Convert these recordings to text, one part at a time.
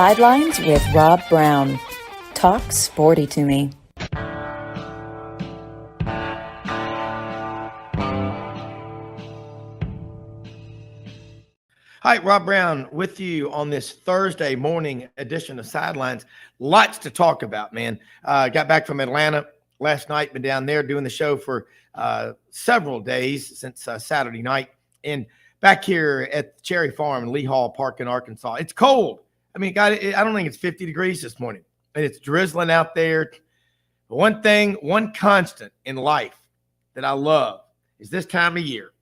Sidelines with Rob Browne. Talk sporty to me. Hi, Rob Browne with you on this Thursday morning edition of Sidelines. Lots to talk about, man. Got back from Atlanta last night, been down there doing the show for several days since Saturday night, and back here at Cherry Farm in Lee Hall Park in Arkansas. It's cold. I mean, God, I don't think it's 50 degrees this morning, and it's drizzling out there. But one constant in life that I love is this time of year,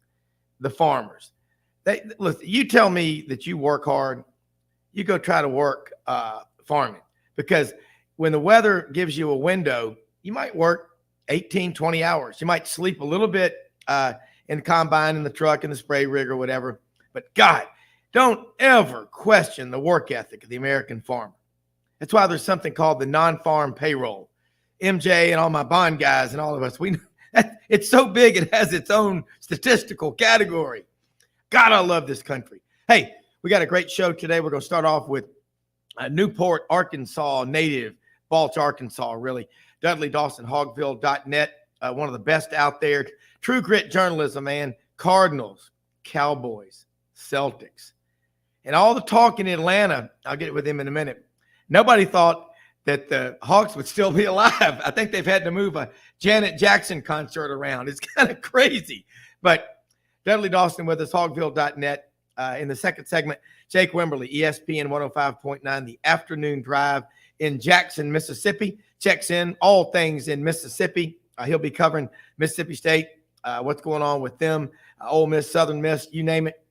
the farmers. Listen, you tell me that you work hard, you go try to work farming, because when the weather gives you a window, you might work 18, 20 hours. You might sleep a little bit in the combine, in the truck, in the spray rig or whatever. But God, don't ever question the work ethic of the American farmer. That's why there's something called the non-farm payroll. MJ and all my bond guys and all of us, we know that it's so big it has its own statistical category. God, I love this country. Hey, we got a great show today. We're going to start off with Newport, Arkansas native, Balch, Arkansas, really. Dudley, Dawson, Hogville.net, one of the best out there. True grit journalism, man. Cardinals, Cowboys, Celtics. And all the talk in Atlanta, I'll get with him in a minute. Nobody thought that the Hawks would still be alive. I think they've had to move a Janet Jackson concert around. It's kind of crazy. But Dudley Dawson with us, Hogville.net. In the second segment, Jake Wimberly, ESPN 105.9, The Afternoon Drive in Jackson, Mississippi. Checks in all things in Mississippi. He'll be covering Mississippi State, what's going on with them, Ole Miss, Southern Miss, you name it.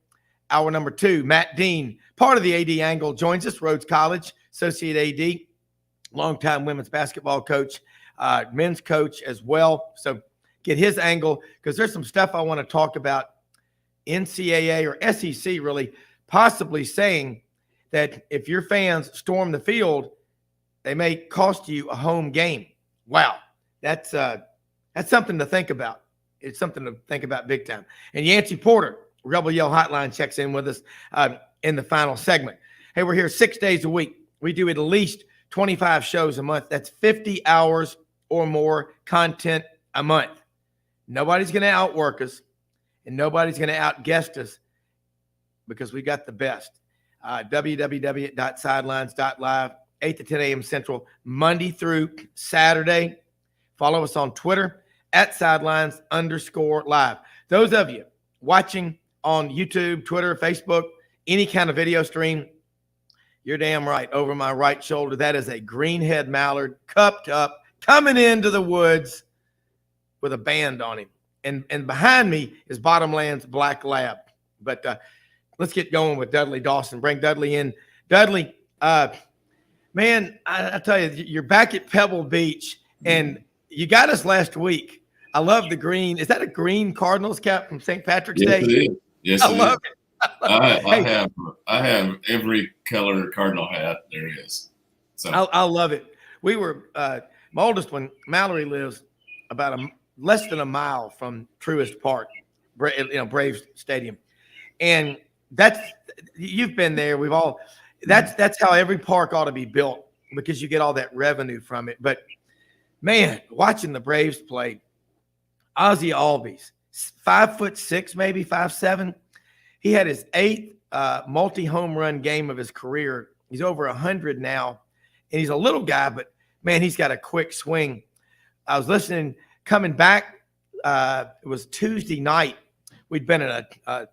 Hour number 2, Matt Dean, part of the AD angle, joins us, Rhodes College, associate AD, longtime women's basketball coach, men's coach as well. So get his angle, because there's some stuff I want to talk about. NCAA or SEC really possibly saying that if your fans storm the field, they may cost you a home game. Wow, that's something to think about. It's something to think about big time. And Yancy Porter, Rebel Yell Hotline, checks in with us in the final segment. Hey, we're here 6 days a week. We do at least 25 shows a month. That's 50 hours or more content a month. Nobody's going to outwork us. And nobody's going to outguest us, because we got the best. www.sidelines.live, 8 to 10 a.m. Central, Monday through Saturday. Follow us on Twitter @sidelines_live. Those of you watching on YouTube, Twitter, Facebook, any kind of video stream, you're damn right. Over my right shoulder, that is a greenhead mallard, cupped up, coming into the woods with a band on him. And behind me is Bottomland's Black Lab. But let's get going with Dudley Dawson. Bring Dudley in. Dudley, man, I tell you, you're back at Pebble Beach, and you got us last week. I love the green. Is that a green Cardinals cap from St. Patrick's Day? It is. Yes, I love it. I have every color Cardinal hat there is. So I love it. We were my oldest one, Mallory, lives about less than a mile from Truist Park, Braves Stadium, and you've been there. We've all that's how every park ought to be built, because you get all that revenue from it. But man, watching the Braves play, Ozzie Albies, 5'6", maybe 5'7". He had his 8th multi-home run game of his career. He's over 100 now, and he's a little guy, but man, he's got a quick swing. I was listening. Coming back, it was Tuesday night. We'd been at a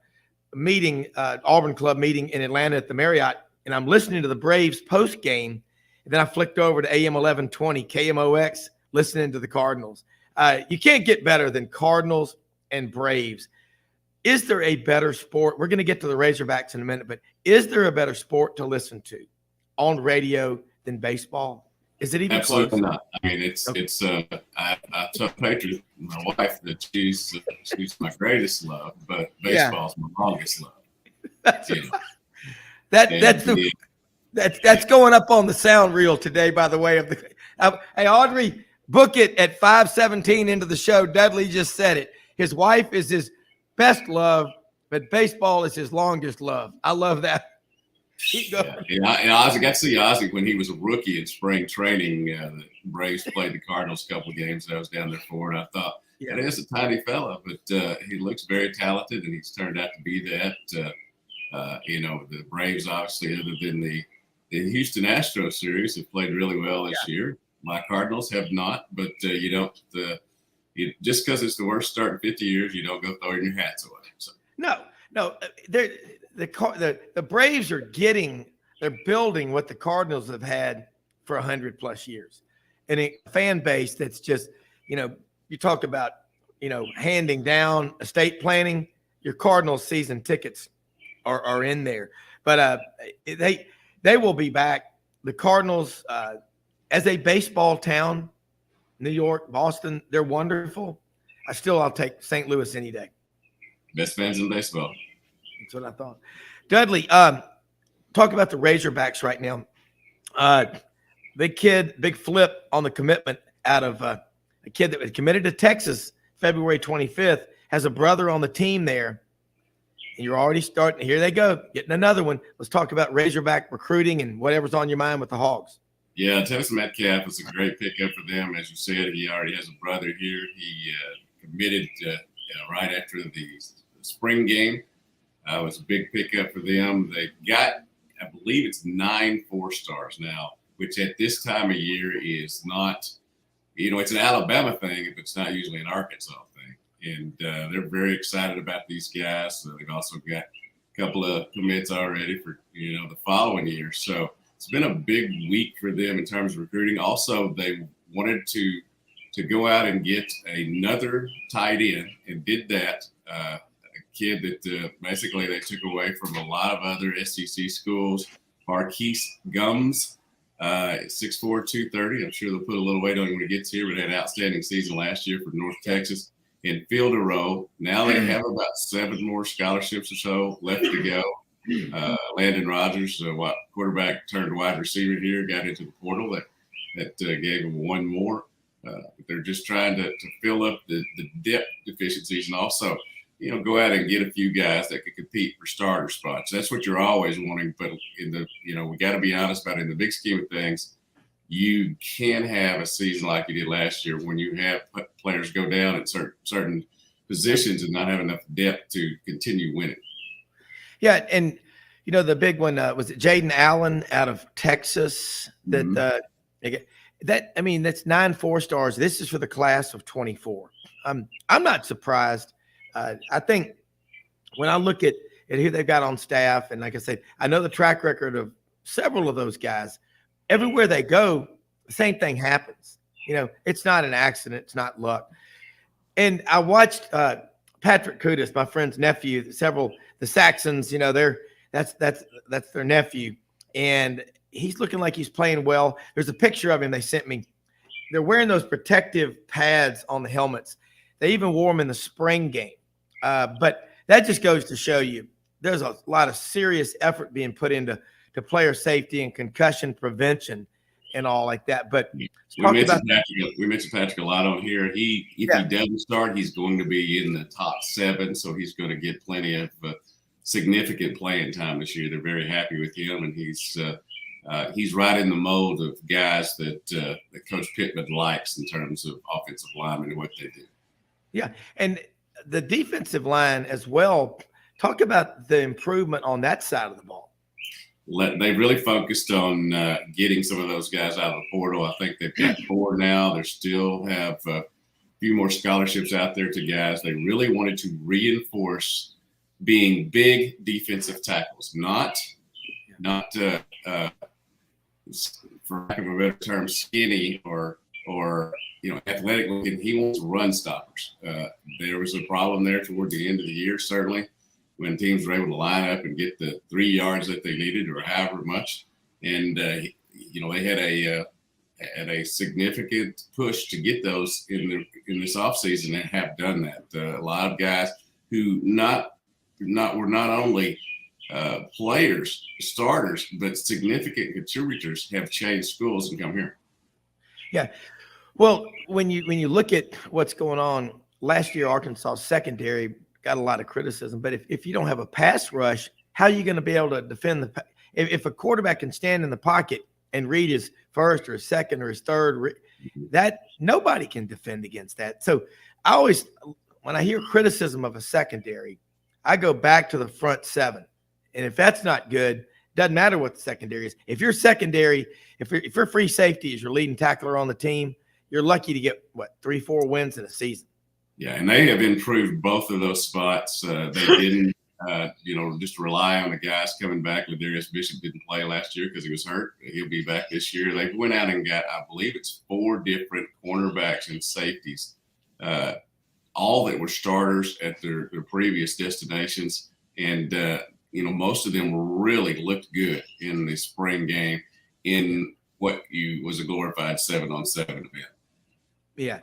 meeting, Auburn Club meeting in Atlanta at the Marriott, and I'm listening to the Braves post game. And then I flicked over to AM 1120 KMOX, listening to the Cardinals. You can't get better than Cardinals and Braves. Is there a better sport? We're going to get to the Razorbacks in a minute, but is there a better sport to listen to on radio than baseball? Is it even absolutely close? Not? I mean, it's I tell Patriot, my wife, that she's my greatest love, but baseball's my longest love. That's going up on the sound reel today, by the way. Hey, Audrey, book it at 5:17 into the show. Dudley just said it. His wife is his best love, but baseball is his longest love. I love that. Keep going. Yeah. And Ozzie, got to see Ozzie when he was a rookie in spring training. The Braves played the Cardinals a couple of games that I was down there for, and I thought, that is a tiny fella, but he looks very talented, and he's turned out to be that. The Braves, obviously, other than the Houston Astros series, have played really well this year. My Cardinals have not, but you don't just because it's the worst start in 50 years, you don't go throwing your hats away. So. No. The Braves are they're building what the Cardinals have had for 100+ years, and a fan base that's just, you talk about, handing down estate planning. Your Cardinals season tickets are in there, but they will be back. The Cardinals, as a baseball town, New York, Boston, they're wonderful. I'll take St. Louis any day. Best fans in baseball. That's what I thought. Dudley, talk about the Razorbacks right now. Big flip on the commitment out of a kid that was committed to Texas February 25th, has a brother on the team there. And you're already starting. Here they go, getting another one. Let's talk about Razorback recruiting and whatever's on your mind with the Hogs. Yeah, Texas Metcalf was a great pickup for them. As you said, he already has a brother here. He committed right after the spring game. It was a big pickup for them. They got, I believe it's 9 4-stars now, which at this time of year is not, it's an Alabama thing, but it's not usually an Arkansas thing. And they're very excited about these guys. They've also got a couple of commits already for, the following year. So it's been a big week for them in terms of recruiting. Also, they wanted to go out and get another tight end and did that. A kid that basically they took away from a lot of other SEC schools, Marquise Gums. 6'4", 230. I'm sure they'll put a little weight on him when he gets here, but had an outstanding season last year for North Texas and filled a role. Now they have about 7 more scholarships or so left to go. Landon Rogers, quarterback turned wide receiver here, got into the portal that gave him 1 more. They're just trying to fill up the depth deficiencies and also, go out and get a few guys that could compete for starter spots. That's what you're always wanting. But we got to be honest about it. In the big scheme of things, you can have a season like you did last year when you have players go down at certain positions and not have enough depth to continue winning. Yeah, and the big one was it Jaden Allen out of Texas that that's 9 4-stars. This is for the class of 24. I'm not surprised. I think when I look at who they've got on staff, and like I said, I know the track record of several of those guys. Everywhere they go, the same thing happens. It's not an accident. It's not luck. And I watched Patrick Kudus, my friend's nephew, the Saxons, that's their nephew. And he's looking like he's playing well. There's a picture of him they sent me. They're wearing those protective pads on the helmets. They even wore them in the spring game. But that just goes to show you there's a lot of serious effort being put into player safety and concussion prevention and all like that. But we mentioned Patrick a lot on here. If he doesn't start, he's going to be in the top 7, so he's going to get plenty of significant playing time this year. They're very happy with him, and he's right in the mold of guys that Coach Pittman likes in terms of offensive linemen and what they do. Yeah, and the defensive line as well. Talk about the improvement on that side of the ball. They really focused on getting some of those guys out of the portal. I think they've got 4 now. They still have a few more scholarships out there to guys. They really wanted to reinforce being big defensive tackles, not for lack of a better term, skinny or athletic looking. He wants run stoppers. There was a problem there toward the end of the year, certainly, when teams were able to line up and get the 3 yards that they needed or however much. And, they had a significant push to get those in this offseason and have done that. A lot of guys who were not only players, starters, but significant contributors have changed schools and come here. Yeah. Well, when you look at what's going on, last year Arkansas secondary got a lot of criticism, but if you don't have a pass rush, how are you going to be able to defend if a quarterback can stand in the pocket and read his first or his second or his third, that nobody can defend against that. So I always, when I hear criticism of a secondary, I go back to the front seven. And if that's not good, doesn't matter what the secondary is. If your secondary, if your free safety is your leading tackler on the team, you're lucky to get, 3-4 wins in a season. Yeah, and they have improved both of those spots. They didn't, just rely on the guys coming back. Ladarius Bishop didn't play last year because he was hurt. He'll be back this year. They went out and got, I believe it's 4 different cornerbacks and safeties, all that were starters at their previous destinations. And, most of them really looked good in the spring game in what was a glorified 7-on-7 event. Yeah,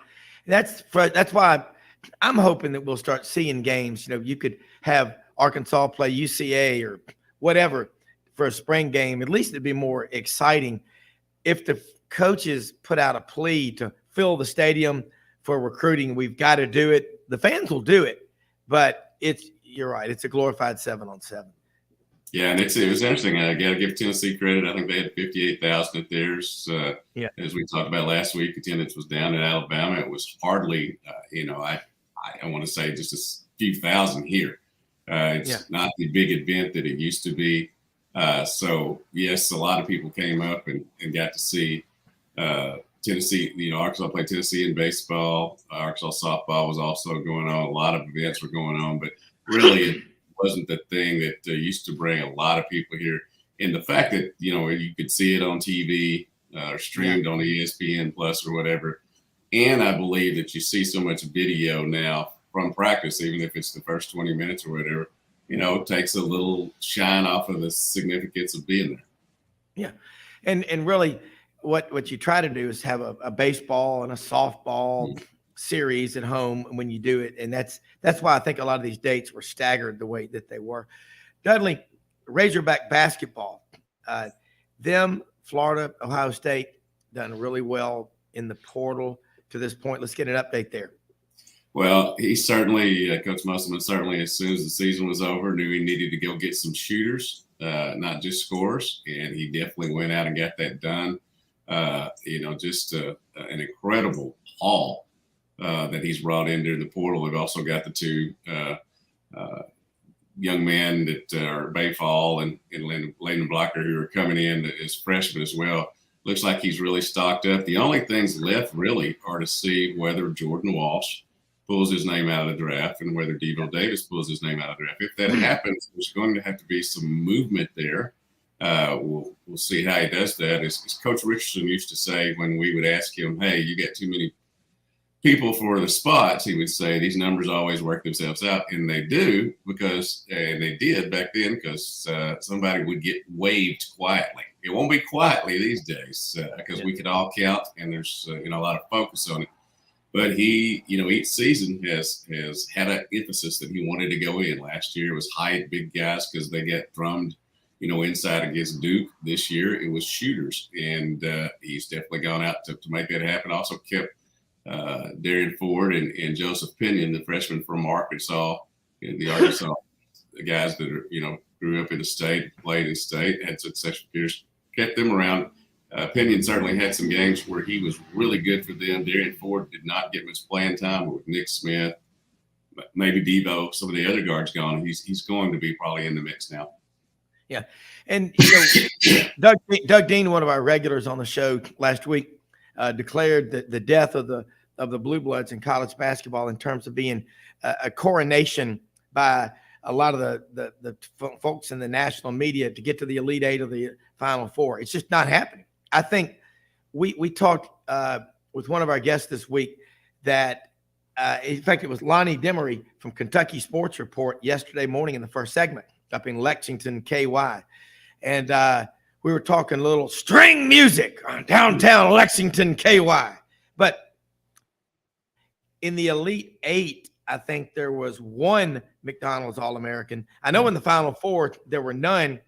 that's why I'm hoping that we'll start seeing games. You could have Arkansas play UCA or whatever for a spring game. At least it'd be more exciting if the coaches put out a plea to fill the stadium for recruiting. We've got to do it. The fans will do it, but you're right. It's a glorified 7-on-7. Yeah, and it was interesting. I got to give Tennessee credit. I think they had 58,000 at theirs. As we talked about last week, attendance was down in Alabama. It was hardly, I want to say just a few thousand here. It's not the big event that it used to be. So, yes, a lot of people came up and got to see Tennessee. Arkansas played Tennessee in baseball. Arkansas softball was also going on. A lot of events were going on, but really wasn't the thing that used to bring a lot of people here. And the fact that, you could see it on TV or streamed on ESPN Plus or whatever. And I believe that you see so much video now from practice, even if it's the first 20 minutes or whatever, it takes a little shine off of the significance of being there. Yeah. And really what you try to do is have a baseball and a softball series at home when you do it. And that's why I think a lot of these dates were staggered the way that they were. Dudley, Razorback basketball, Florida, Ohio State done really well in the portal to this point. Let's get an update there. Well, he certainly, Coach Musselman certainly, as soon as the season was over, knew he needed to go get some shooters, not just scorers. And he definitely went out and got that done. Just an incredible haul that he's brought in during the portal. We've also got the 2 young men that are Bayfall and Landon Blocker, who are coming in as freshmen as well. Looks like he's really stocked up. The only things left really are to see whether Jordan Walsh pulls his name out of the draft and whether Devo Davis pulls his name out of the draft. If that happens, there's going to have to be some movement there. We'll see how he does that. As Coach Richardson used to say when we would ask him, hey, you got too many people for the spots, he would say these numbers always work themselves out. And they do and they did back then because somebody would get waived quietly. It won't be quietly these days because we could all count and there's a lot of focus on it. But he, each season has had an emphasis that he wanted to go in. Last year it was height, big guys because they get drummed, inside against Duke. This year it was shooters. And he's definitely gone out to make that happen. Also kept Darian Ford and Joseph Pinion, the freshman from Arkansas, the Arkansas the guys that are, grew up in the state, played in state, had successful years, kept them around. Pinion certainly had some games where he was really good for them. Darian Ford did not get much playing time, but with Nick Smith, maybe Devo, some of the other guards gone, he's going to be probably in the mix now. Yeah. And Doug Dean, one of our regulars on the show last week, declared the death of the Blue Bloods in college basketball in terms of being a coronation by a lot of the folks in the national media to get to the Elite Eight or the Final Four. It's just not happening. I think we talked with one of our guests this week that, in fact, it was Lonnie Demery from Kentucky Sports Report yesterday morning in the first segment up in Lexington, KY. And we were talking a little string music on downtown Lexington, KY. But in the Elite Eight, I think there was one McDonald's All-American. I know in the Final Four, there were none.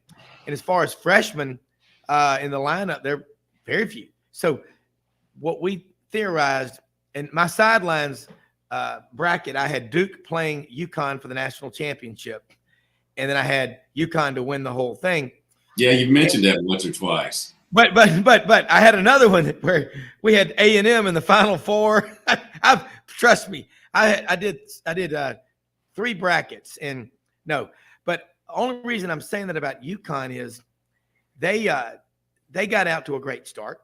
And as far as freshmen in the lineup, there are very few. So what we theorized, in my sidelines bracket, I had Duke playing UConn for the national championship. And then I had UConn to win the whole thing. Yeah, you mentioned that once or twice. But I had another one where we had A&M in the Final Four. Trust me, I did 3 brackets and no, but only reason I'm saying that about UConn is they got out to a great start,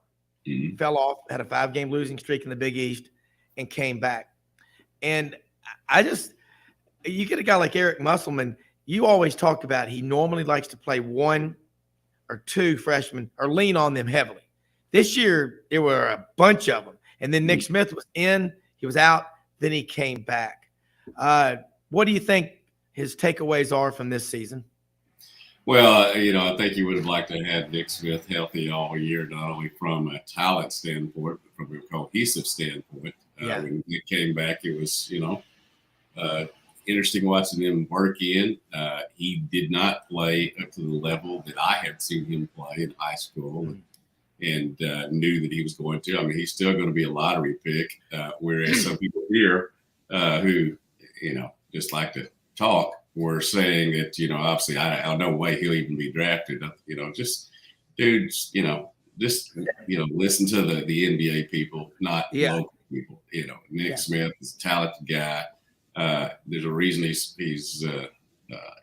fell off, had a 5-game losing streak in the Big East, and came back. And you get a guy like Eric Musselman. You always talk about he normally likes to play 1 or 2 freshmen or lean on them heavily. This year, there were a bunch of them. And then Nick Smith was in, he was out, then he came back. What do you think his takeaways are from this season? Well, I think you would have liked to have Nick Smith healthy all year, not only from a talent standpoint, but from a cohesive standpoint. When Nick came back, it was, interesting watching him work in. He did not play up to the level that I had seen him play in high school and knew that he was going to. I mean, he's still going to be a lottery pick, whereas some people here who, just like to talk were saying that, obviously I no way he'll even be drafted. Just dudes, listen to the NBA people, not local people. Nick Smith is a talented guy. There's a reason he's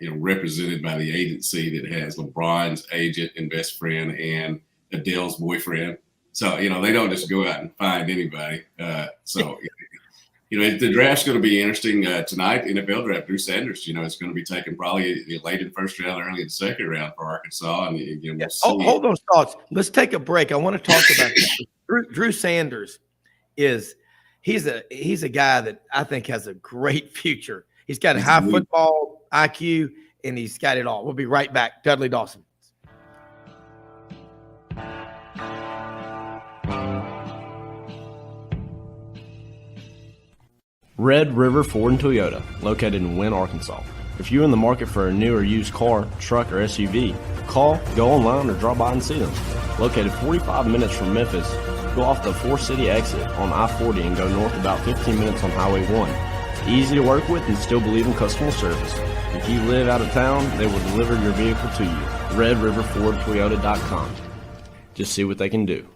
represented by the agency that has LeBron's agent and best friend and Adele's boyfriend. So, they don't just go out and find anybody. The draft's going to be interesting tonight. NFL draft, Drew Sanders, it's going to be taken probably late in the first round, early in the second round for Arkansas. And we'll see. Hold those thoughts. Let's take a break. I want to talk about Drew Sanders. He's a guy that I think has a great future. He's got a high football IQ, and he's got it all. We'll be right back. Dudley, Dawson. Red River Ford and Toyota, located in Wynne, Arkansas. If you're in the market for a new or used car, truck, or SUV, call, go online, or drop by and see them. Located 45 minutes from Memphis, go off the 4-city exit on I-40 and go north about 15 minutes on Highway 1. Easy to work with and still believe in customer service. If you live out of town, they will deliver your vehicle to you. RedRiverFordToyota.com. Just see what they can do.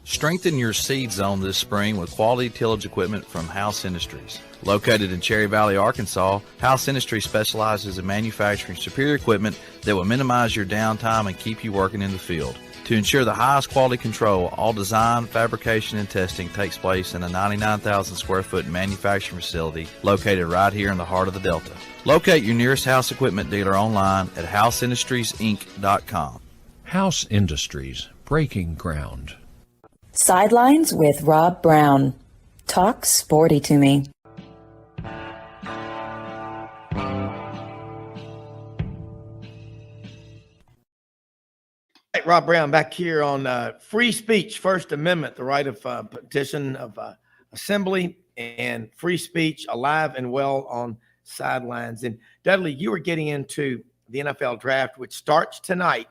Strengthen your seed zone this spring with quality tillage equipment from House Industries. Located in Cherry Valley, Arkansas, House Industries specializes in manufacturing superior equipment that will minimize your downtime and keep you working in the field. To ensure the highest quality control, all design, fabrication, and testing takes place in a 99,000 square foot manufacturing facility located right here in the heart of the Delta. Locate your nearest House equipment dealer online at houseindustriesinc.com. House Industries, breaking ground. Sidelines with Rob Browne. Talk sporty to me. Right, Rob Browne back here on free speech, First Amendment, the right of petition of assembly and free speech alive and well on Sidelines. And Dudley, you were getting into the NFL draft, which starts tonight.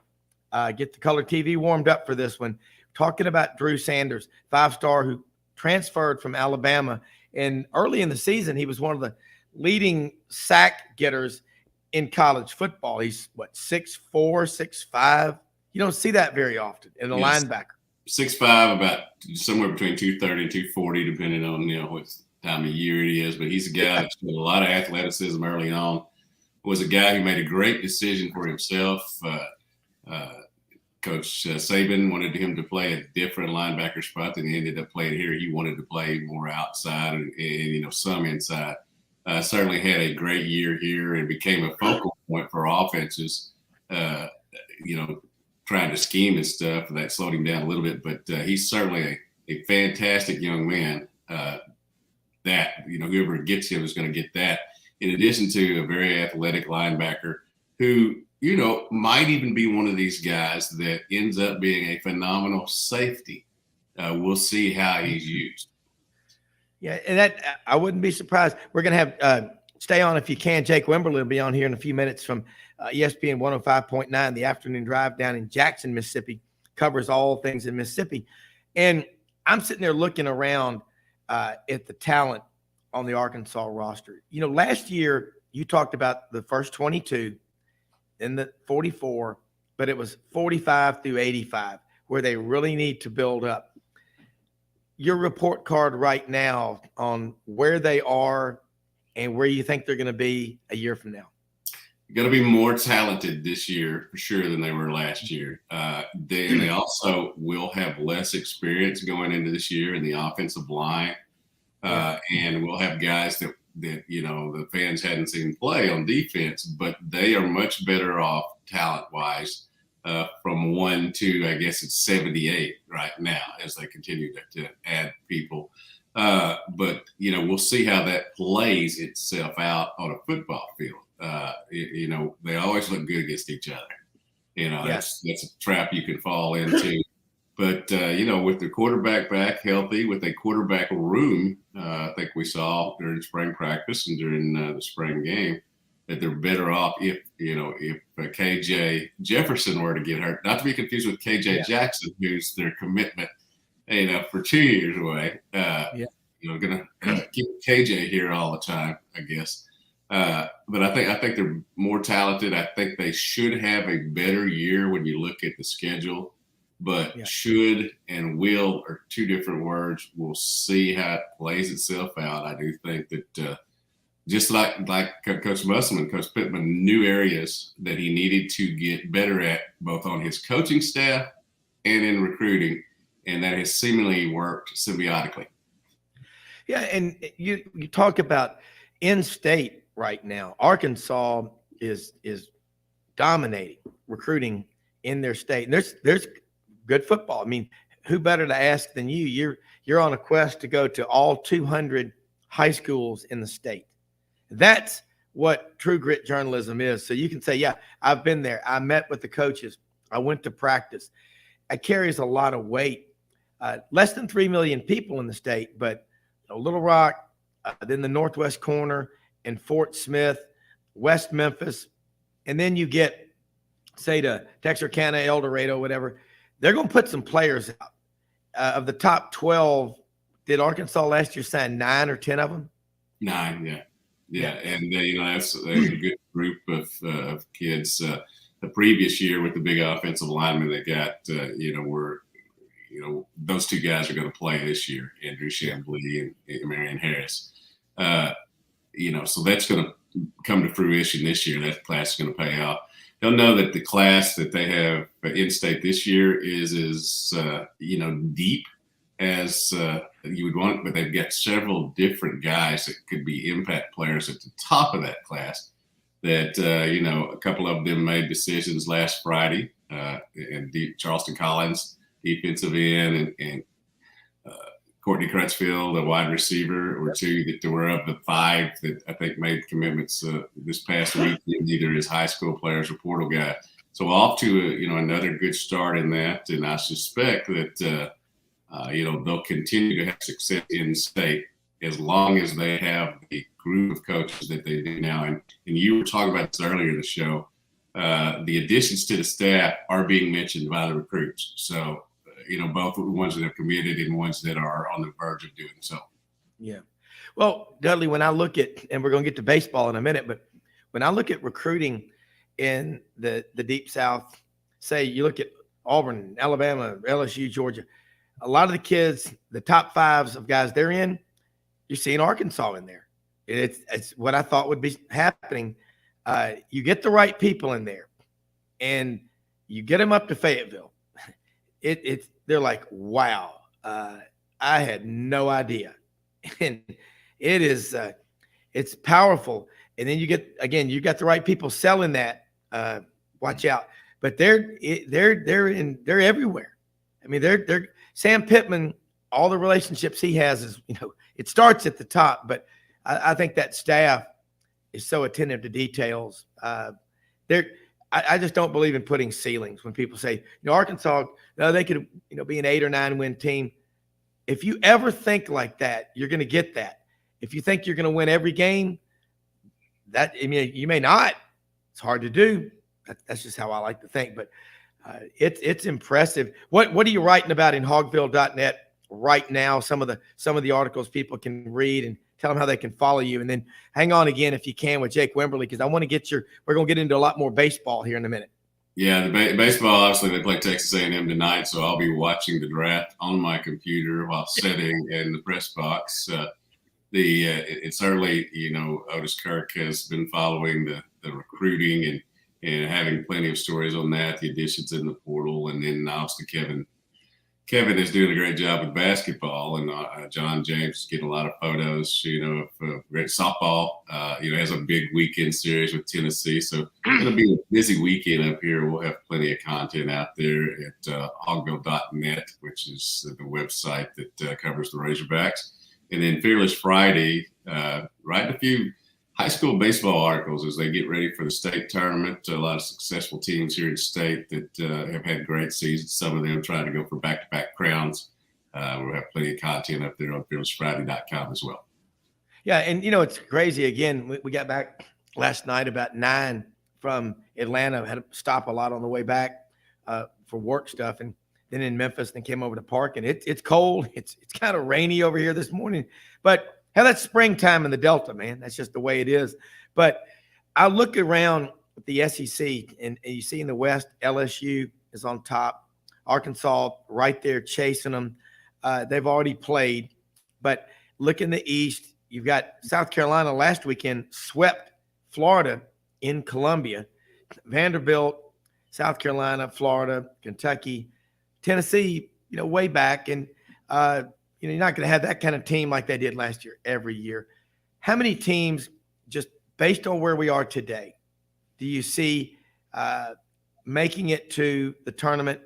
Get the color TV warmed up for this one. Talking about Drew Sanders, 5-star who transferred from Alabama. And early in the season, he was one of the leading sack getters in college football. He's, 6'4", 6'5"? You don't see that very often in a linebacker. 6'5", about somewhere between 230 and 240, depending on what time of year it is. But he's a guy that showed a lot of athleticism early on. Was a guy who made a great decision for himself. Coach Saban wanted him to play a different linebacker spot than he ended up playing here. He wanted to play more outside and some inside. Certainly had a great year here and became a focal point for offenses. Trying to scheme and stuff, and that slowed him down a little bit. But he's certainly a fantastic young man. Whoever gets him is going to get that. In addition to a very athletic linebacker who might even be one of these guys that ends up being a phenomenal safety. We'll see how he's used. Yeah, and that I wouldn't be surprised. We're going to have stay on if you can. Jake Wimberly will be on here in a few minutes from ESPN 105.9, the afternoon drive down in Jackson, Mississippi. Covers all things in Mississippi. And I'm sitting there looking around at the talent on the Arkansas roster. Last year you talked about the first 22, then the 44, but it was 45 through 85 where they really need to build up. Your report card right now on where they are and where you think they're going to be a year from now. Going to be more talented this year for sure than they were last year. They also will have less experience going into this year in the offensive line, and we'll have guys that the fans hadn't seen play on defense, but they are much better off talent-wise from 1 to, I guess it's 78 right now as they continue to add people. But we'll see how that plays itself out on a football field. They always look good against each other. That's a trap you can fall into. But, with the quarterback back healthy, with a quarterback room, I think we saw during spring practice and during the spring game that they're better off if KJ Jefferson were to get hurt. Not to be confused with KJ Jackson, who's their commitment, for 2 years away. Going to keep KJ here all the time, I guess. But I think they're more talented. I think they should have a better year when you look at the schedule. But should and will are two different words. We'll see how it plays itself out. I do think that just like Coach Musselman, Coach Pittman knew areas that he needed to get better at, both on his coaching staff and in recruiting, and that has seemingly worked symbiotically. Yeah, and you talk about in-state right now. Arkansas is dominating recruiting in their state, and there's good football. I mean, who better to ask than you? You're on a quest to go to all 200 high schools in the state. That's what true grit journalism is. So you can say, yeah, I've been there. I met with the coaches. I went to practice. It carries a lot of weight. Less than 3 million people in the state, but Little Rock, then the northwest corner, and Fort Smith, West Memphis, and then you get, say, to Texarkana, El Dorado, whatever. They're going to put some players out. Of the top 12, did Arkansas last year sign 9 or 10 of them? 9, yeah. And that's a good group of kids. The previous year with the big offensive linemen they got, those two guys are going to play this year, Andrew Chamblee and Marion Harris. So that's going to come to fruition this year. That class is going to pay off. They'll know that the class that they have in-state this year is as deep as you would want, but they've got several different guys that could be impact players at the top of that class that, a couple of them made decisions last Friday, and Charleston Collins, defensive end, and Courtney Crutchfield, a wide receiver, or two that were of the 5 that I think made commitments this past week, either as high school players or portal guys. So off to another good start in that, and I suspect that they'll continue to have success in state as long as they have the group of coaches that they do now. And you were talking about this earlier in the show. The additions to the staff are being mentioned by the recruits. So both the ones that have committed and ones that are on the verge of doing so. Yeah. Well, Dudley, when I look at, and we're going to get to baseball in a minute, but when I look at recruiting in the Deep South, say you look at Auburn, Alabama, LSU, Georgia, a lot of the kids, the top 5s of guys they're in, you're seeing Arkansas in there. It's what I thought would be happening. You get the right people in there, and you get them up to Fayetteville. They're like, wow, I had no idea. And it is, it's powerful. And then you got the right people selling that, watch out, but they're everywhere. I mean, they're Sam Pittman, all the relationships he has is, it starts at the top, but I think that staff is so attentive to details. I just don't believe in putting ceilings when people say, Arkansas, no, they could, be an 8 or 9 win team. If you ever think like that, you're going to get that. If you think you're going to win every game, you may not. It's hard to do. That's just how I like to think. But it's impressive. What are you writing about in hogville.net right now? Some of the articles people can read, and tell them how they can follow you. And then hang on again if you can with Jake Wimberly, because I want to we're going to get into a lot more baseball here in a minute. Yeah, the baseball, obviously, they play Texas A&M tonight, so I'll be watching the draft on my computer while sitting in the press box. It's early, Otis Kirk has been following the recruiting and having plenty of stories on that, the additions in the portal, and then obviously Kevin is doing a great job with basketball, and John James is getting a lot of photos, of great softball. Has a big weekend series with Tennessee, so it'll be a busy weekend up here. We'll have plenty of content out there at hogville.net, which is the website that covers the Razorbacks. And then Fearless Friday, writing a few high school baseball articles as they get ready for the state tournament. A lot of successful teams here in state that have had great seasons. Some of them trying to go for back-to-back crowns. We'll have plenty of content up there on fearlessfriday.com as well. Yeah, and it's crazy. Again, we got back last night about 9 from Atlanta. Had to stop a lot on the way back for work stuff, and then in Memphis, and came over to Park, and it's cold. It's kind of rainy over here this morning, but hell, that's springtime in the Delta, man. That's just the way it is. But I look around at the SEC, and you see in the West, LSU is on top. Arkansas right there chasing them. They've already played. But look in the East, you've got South Carolina last weekend swept Florida in Columbia. Vanderbilt, South Carolina, Florida, Kentucky, Tennessee, way back. And you're not going to have that kind of team like they did last year every year. How many teams, just based on where we are today, do you see making it to the tournament?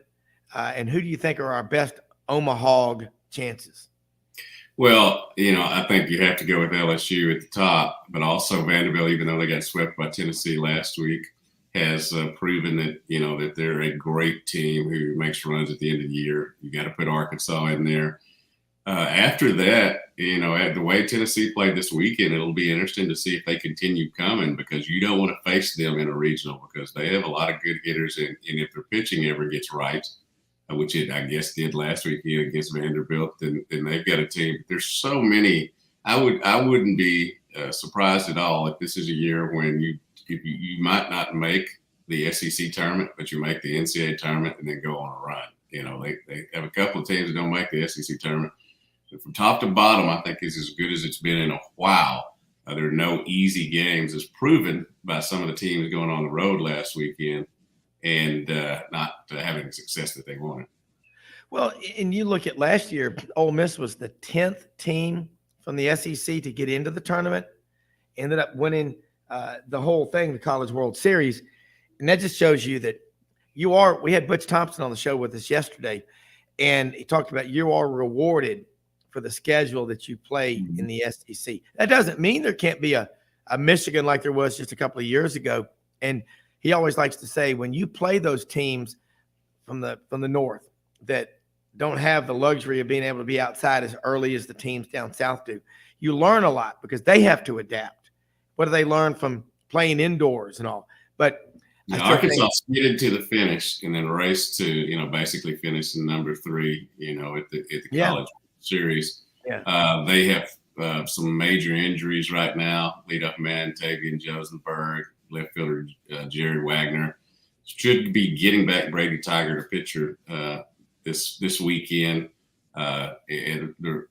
And who do you think are our best Omaha chances? Well, I think you have to go with LSU at the top, but also Vanderbilt, even though they got swept by Tennessee last week, has proven that, that they're a great team who makes runs at the end of the year. You got to put Arkansas in there. After that, the way Tennessee played this weekend, it'll be interesting to see if they continue coming, because you don't want to face them in a regional, because they have a lot of good hitters. And if their pitching ever gets right, which it, I guess, did last weekend against Vanderbilt, then they've got a team. But there's so many. I wouldn't be surprised at all if this is a year when you might not make the SEC tournament, but you make the NCAA tournament and then go on a run. They have a couple of teams that don't make the SEC tournament. But from top to bottom, I think is as good as it's been in a while. There are no easy games, as proven by some of the teams going on the road last weekend and not having the success that they wanted. Well, and you look at last year, Ole Miss was the 10th team from the SEC to get into the tournament, ended up winning the whole thing, the College World Series. And that just shows you that we had Butch Thompson on the show with us yesterday, and he talked about you are rewarded for the schedule that you play in the SEC. That doesn't mean there can't be a Michigan like there was just a couple of years ago. And he always likes to say, when you play those teams from the north that don't have the luxury of being able to be outside as early as the teams down south do, you learn a lot because they have to adapt. What do they learn from playing indoors and all? But Arkansas skated to the finish and then raced to, basically finish in number 3, at the college series. Yeah. They have some major injuries right now. Leadoff man Tavian Josenberg, left fielder Jerry Wagner. Should be getting back Brady Tiger to pitcher this weekend. And their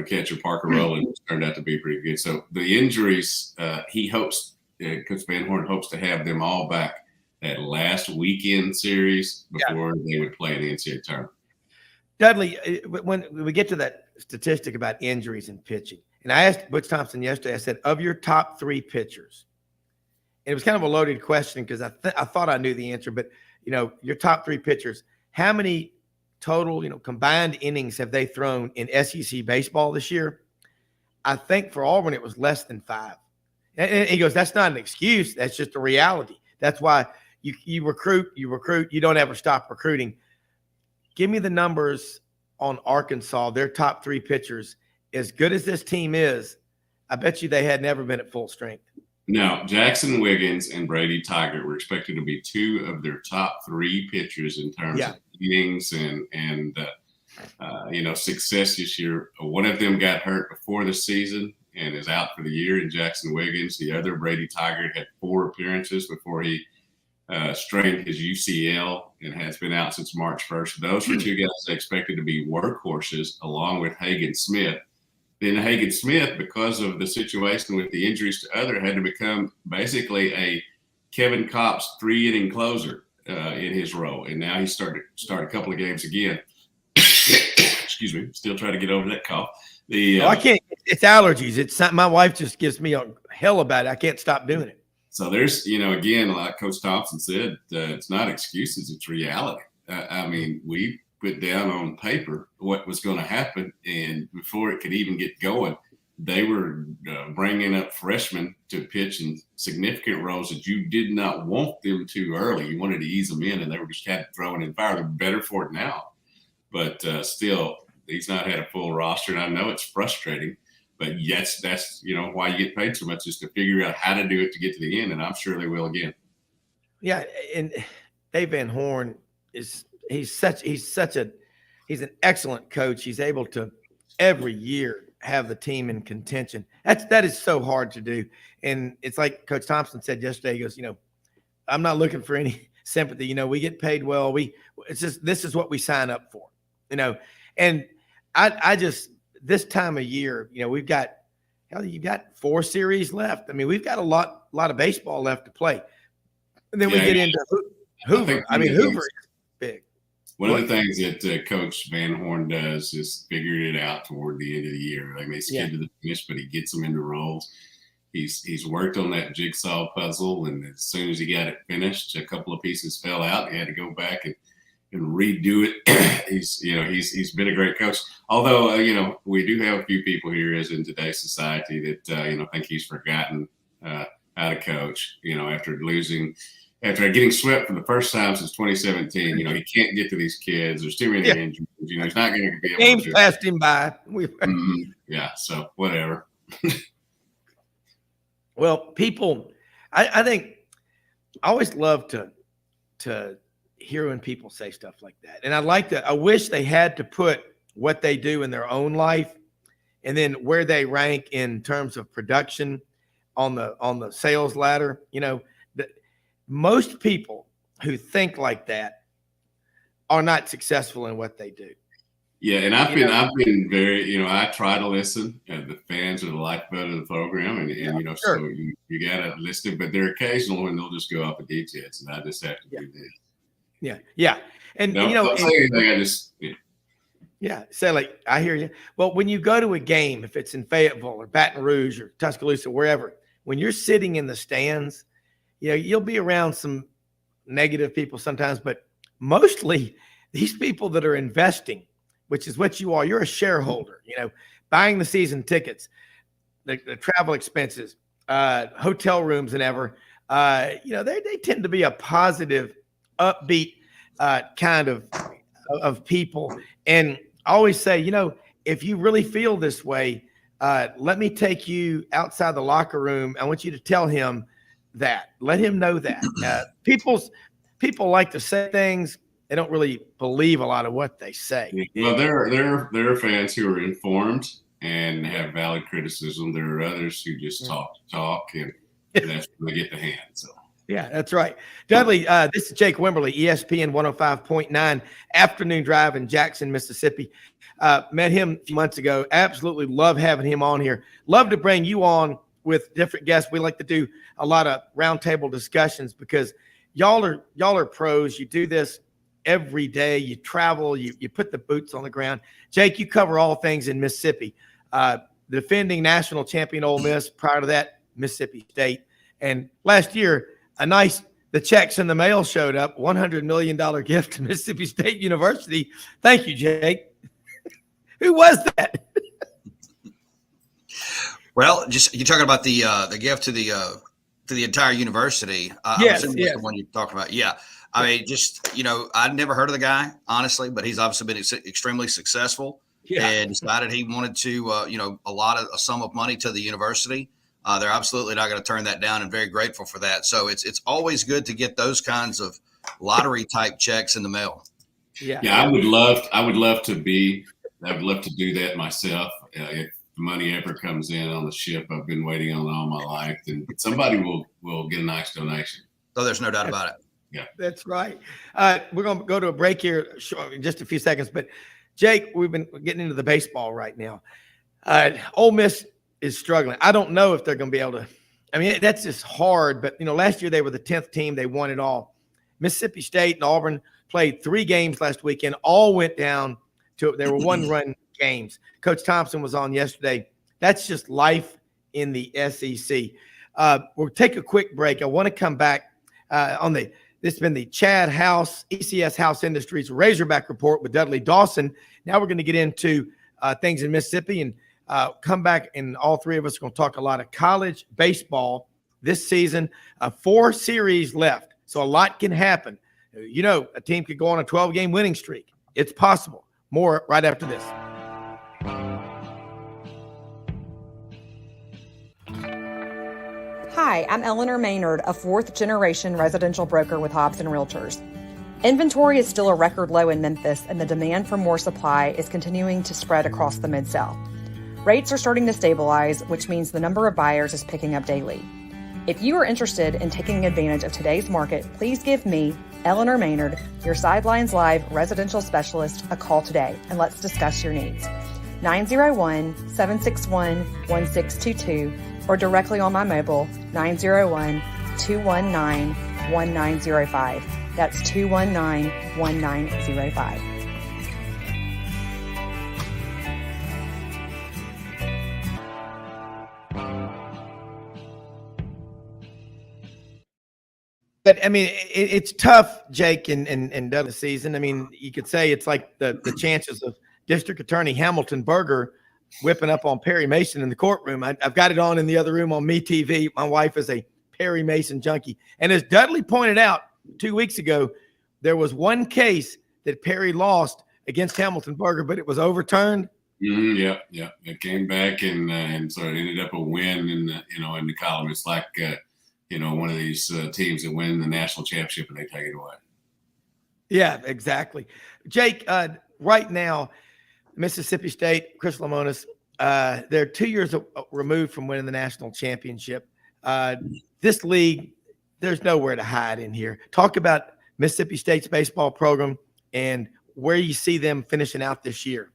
catcher Parker Rowland turned out to be pretty good. So the injuries, he hopes, Coach Van Horn hopes to have them all back that last weekend series before they would play in the NCAA tournament. Dudley, when we get to that statistic about injuries and pitching, and I asked Butch Thompson yesterday, I said, of your top 3 pitchers, and it was kind of a loaded question because I thought I knew the answer, but, your top 3 pitchers, how many total, combined innings have they thrown in SEC baseball this year? I think for Auburn, it was less than 5. And he goes, that's not an excuse. That's just a reality. That's why you recruit, you don't ever stop recruiting. Give me the numbers on Arkansas, their top 3 pitchers. As good as this team is, I bet you they had never been at full strength. No, Jackson Wiggins and Brady Tiger were expected to be 2 of their top 3 pitchers in terms of innings and success this year. One of them got hurt before the season and is out for the year in Jackson Wiggins. The other, Brady Tiger, had 4 appearances before he strained his UCL and has been out since March 1st. Those were two guys expected to be workhorses along with Hagan Smith. Then Hagan Smith, because of the situation with the injuries to other, had to become basically a Kevin Kopp's 3-inning closer in his role. And now he's started a couple of games again. Excuse me, still trying to get over that cough. I can't. It's allergies. It's not, my wife just gives me a hell about it. I can't stop doing it. So there's, again, like Coach Thompson said, it's not excuses, it's reality. I mean, we put down on paper what was going to happen, and before it could even get going, they were bringing up freshmen to pitch in significant roles that you did not want them to early. You wanted to ease them in, and they were just kind of throwing in fire. They're better for it now. But still, he's not had a full roster, and I know it's frustrating. But yes, that's why you get paid so much, is to figure out how to do it to get to the end, and I'm sure they will again. Yeah, and Dave Van Horn he's an excellent coach. He's able to every year have the team in contention. That is so hard to do, and it's like Coach Thompson said yesterday. He goes, I'm not looking for any sympathy. We get paid well. It's just this is what we sign up for, and I just. This time of year, you've got 4 series left. I mean, we've got a lot of baseball left to play. And then we get into Hoover. Hoover is big. One of the things that Coach Van Horn does is figure it out toward the end of the year. I mean, it's get to the finish, but he gets them into roles. He's worked on that jigsaw puzzle, and as soon as he got it finished, a couple of pieces fell out. He had to go back and redo it. He's been a great coach. Although, we do have a few people here, as in today's society, that, think he's forgotten how to coach, after getting swept for the first time since 2017. He can't get to these kids. There's too many injuries. He's not going to be able Games to. passed him by. Yeah, so whatever. Well, people, I think I always love to hear when people say stuff like that. And I wish they had to put what they do in their own life and then where they rank in terms of production on the sales ladder. Most people who think like that are not successful in what they do. Yeah, and I've been very, I try to listen. The fans are the lifeblood of the program, and sure. So you got to listen. But they're occasional when they'll just go off the details, and I just have to do this. Yeah. And don't say anything. I just say like, I hear you. Well, when you go to a game, if it's in Fayetteville or Baton Rouge or Tuscaloosa, wherever, when you're sitting in the stands, you'll be around some negative people sometimes, but mostly these people that are investing, which is what you are. You're a shareholder, buying the season tickets, the travel expenses, hotel rooms and ever, they tend to be a positive, upbeat kind of people. And I always say, if you really feel this way, let me take you outside the locker room. I want you to tell him that. Let him know that. People like to say things. They don't really believe a lot of what they say. Well, there are fans who are informed and have valid criticism. There are others who just talk, and that's when they get the hand. So. Yeah, that's right. Dudley, this is Jake Wimberly, ESPN 105.9 Afternoon Drive in Jackson, Mississippi. Met him a few months ago. Absolutely love having him on here. Love to bring you on with different guests. We like to do a lot of roundtable discussions because y'all are pros. You do this every day. You travel. You put the boots on the ground. Jake, you cover all things in Mississippi. The defending national champion Ole Miss. Prior to that, Mississippi State. And last year, the checks in the mail showed up, $100 million gift to Mississippi State University. Thank you, Jake. Who was that? Well, just you're talking about the gift to the entire university. Yes, I'm that's the one you're talking about. Yeah. I mean, I'd never heard of the guy, honestly, but he's obviously been extremely successful and decided he wanted to, a sum of money to the university. They're absolutely not going to turn that down and very grateful for that. So it's always good to get those kinds of lottery type checks in the mail. Yeah. I would love to do that myself. If money ever comes in on the ship I've been waiting on all my life, then somebody will get a nice donation. So there's no doubt about it. Yeah, that's right. We're going to go to a break here in just a few seconds. But, Jake, we've been getting into the baseball right now. Ole Miss is struggling. I don't know if they're going to be able to. I mean, that's just hard. But, last year they were the 10th team. They won it all. Mississippi State and Auburn played 3 games last weekend. All went down to – they were one-run games. Coach Thompson was on yesterday. That's just life in the SEC. We'll take a quick break. I want to come back on this has been the Chad House, ECS House Industries Razorback Report with Dudley Dawson. Now we're going to get into things in Mississippi and come back, and all three of us are going to talk a lot of college baseball this season. 4 series left, so a lot can happen. A team could go on a 12-game winning streak. It's possible. More right after this. Hi, I'm Eleanor Maynard, a 4th-generation residential broker with Hobbs & Realtors. Inventory is still a record low in Memphis, and the demand for more supply is continuing to spread across the Mid-South. Rates are starting to stabilize, which means the number of buyers is picking up daily. If you are interested in taking advantage of today's market, please give me, Eleanor Maynard, your Sidelines Live residential specialist, a call today, and let's discuss your needs. 901-761-1622 or directly on my mobile, 901-219-1905. That's 219-1905. But, I mean, it's tough, Jake, and Dudley season. I mean, you could say it's like the chances of District Attorney Hamilton Berger whipping up on Perry Mason in the courtroom. I've got it on in the other room on Me TV. My wife is a Perry Mason junkie. And as Dudley pointed out 2 weeks ago, there was one case that Perry lost against Hamilton Berger, but it was overturned. Yeah. It came back, and so it ended up a win in the column. It's like one of these teams that win the national championship and they take it away. Yeah, exactly. Jake, right now, Mississippi State, Chris Lemonis, they're 2 years removed from winning the national championship. This league, there's nowhere to hide in here. Talk about Mississippi State's baseball program and where you see them finishing out this year.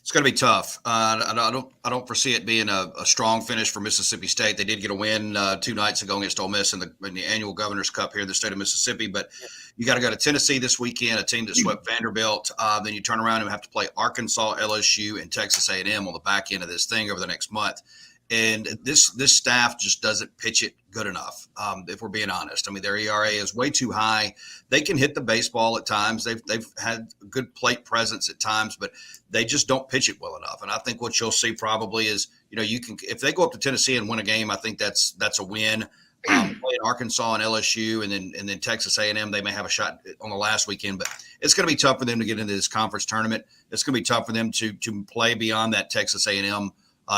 It's going to be tough. I don't foresee it being a strong finish for Mississippi State. They did get a win 2 nights ago against Ole Miss in the annual Governor's Cup here in the state of Mississippi. But you got to go to Tennessee this weekend, a team that swept Vanderbilt. Then you turn around and have to play Arkansas, LSU, and Texas A&M on the back end of this thing over the next month. And this staff just doesn't pitch it good enough, if we're being honest. I mean, their ERA is way too high. They can hit the baseball at times. They've had good plate presence at times, but they just don't pitch it well enough. And I think what you'll see probably is, you can, if they go up to Tennessee and win a game, I think that's a win. Playing Arkansas and LSU, and then Texas A&M, they may have a shot on the last weekend, but it's going to be tough for them to get into this conference tournament. It's going to be tough for them to play beyond that Texas A&M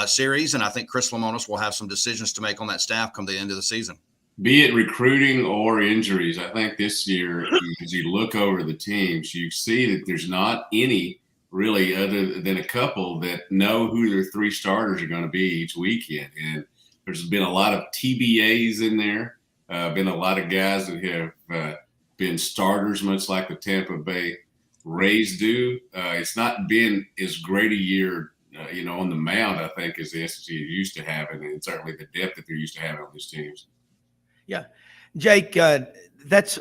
series, and I think Chris Lemonis will have some decisions to make on that staff come the end of the season. Be it recruiting or injuries, I think this year, as you look over the teams, you see that there's not any really other than a couple that know who their 3 starters are going to be each weekend. And there's been a lot of TBAs in there, been a lot of guys that have been starters, much like the Tampa Bay Rays do. It's not been as great a year on the mound, I think, as the SEC used to have, and certainly the depth that they're used to having on these teams. Yeah. Jake, that's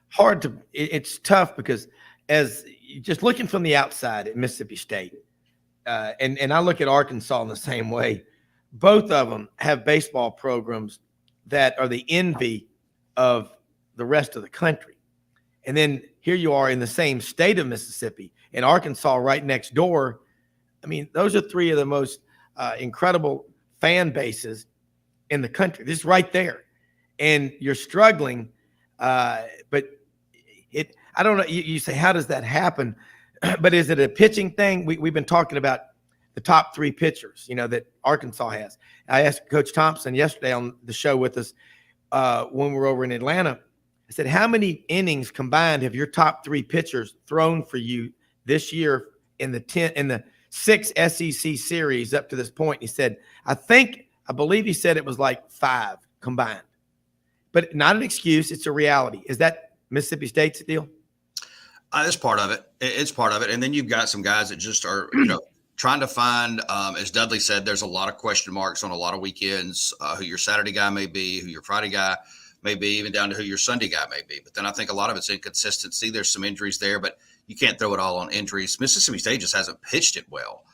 hard to – it's tough because as just looking from the outside at Mississippi State, and I look at Arkansas in the same way, both of them have baseball programs that are the envy of the rest of the country. And then here you are in the same state of Mississippi, and Arkansas right next door. I mean, those are 3 of the most incredible fan bases in the country. This is right there. And you're struggling, but I don't know. You say, how does that happen? But is it a pitching thing? We've been talking about the top 3 pitchers, that Arkansas has. I asked Coach Thompson yesterday on the show with us when we were over in Atlanta. I said, how many innings combined have your top 3 pitchers thrown for you this year in the 6 SEC series up to this point? He said, I believe he said it was like 5 combined, but not an excuse. It's a reality. Is that Mississippi State's deal? That's part of it. It's part of it. And then you've got some guys that just are, trying to find, as Dudley said, there's a lot of question marks on a lot of weekends, who your Saturday guy may be, who your Friday guy may be, even down to who your Sunday guy may be. But then I think a lot of it's inconsistency. There's some injuries there, but you can't throw it all on injuries. Mississippi State just hasn't pitched it well.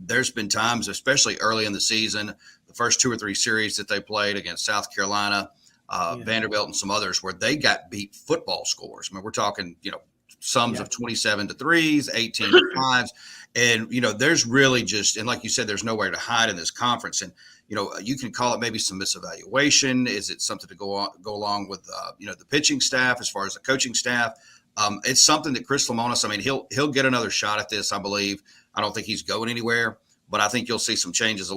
There's been times, especially early in the season, the first 2 or 3 series that they played against South Carolina, Vanderbilt, and some others where they got beat football scores. I mean, we're talking, sums of 27 to 3s, 18 to 5s. And, there's really just, and like you said, there's nowhere to hide in this conference. And, you can call it maybe some misevaluation. Is it something to go along with, the pitching staff as far as the coaching staff? It's something that Chris Lemonis, I mean, he'll get another shot at this, I believe. I don't think he's going anywhere, but I think you'll see some changes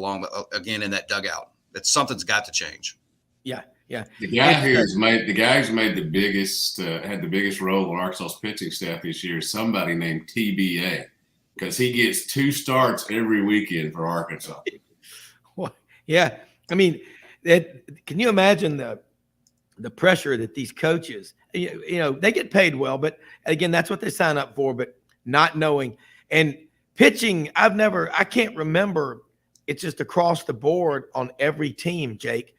again in that dugout. Something's got to change. Yeah. Yeah. The guy who's made the biggest, had the biggest role in Arkansas's pitching staff this year is somebody named TBA, because he gets 2 starts every weekend for Arkansas. Well, yeah. I mean, can you imagine the pressure that these coaches, they get paid well, but again, that's what they sign up for, but not knowing. And pitching, I can't remember. It's just across the board on every team, Jake.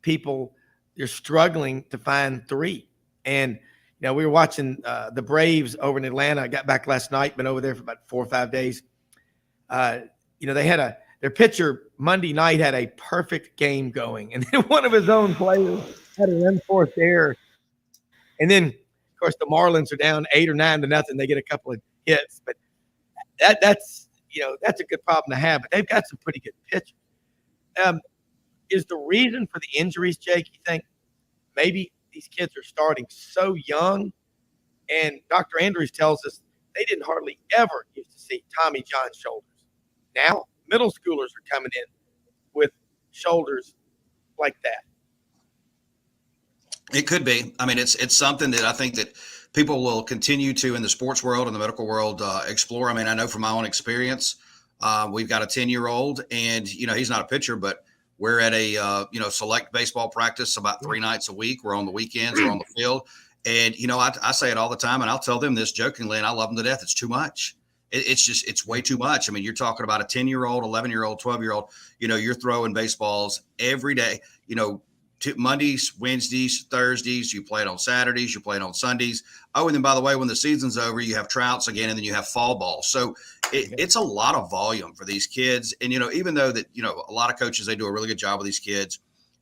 People, they're struggling to find 3. And, we were watching the Braves over in Atlanta. I got back last night, been over there for about 4 or 5 days. They had their pitcher Monday night had a perfect game going. And then one of his own players had an unforced error. And then, of course, the Marlins are down 8 or 9 to nothing. They get a couple of hits. But that's a good problem to have. But they've got some pretty good pitchers. Is the reason for the injuries, Jake, you think maybe these kids are starting so young? And Dr. Andrews tells us they didn't hardly ever used to see Tommy John shoulders. Now, middle schoolers are coming in with shoulders like that. It could be. I mean, it's something that I think that people will continue to, in the sports world and the medical world, explore. I mean, I know from my own experience, we've got a 10-year-old, and, he's not a pitcher, but we're at a, select baseball practice about 3 nights a week. We're on the weekends, we're on the field. And, I say it all the time, and I'll tell them this jokingly, and I love them to death. It's too much. It's way too much. I mean, you're talking about a 10-year-old, 11-year-old, 12-year-old, you're throwing baseballs every day, Mondays, Wednesdays, Thursdays, you play it on Saturdays, you play it on Sundays. Oh, and then by the way, when the season's over, you have trouts again, and then you have fall ball. So it's a lot of volume for these kids. And, even though that, a lot of coaches, they do a really good job with these kids,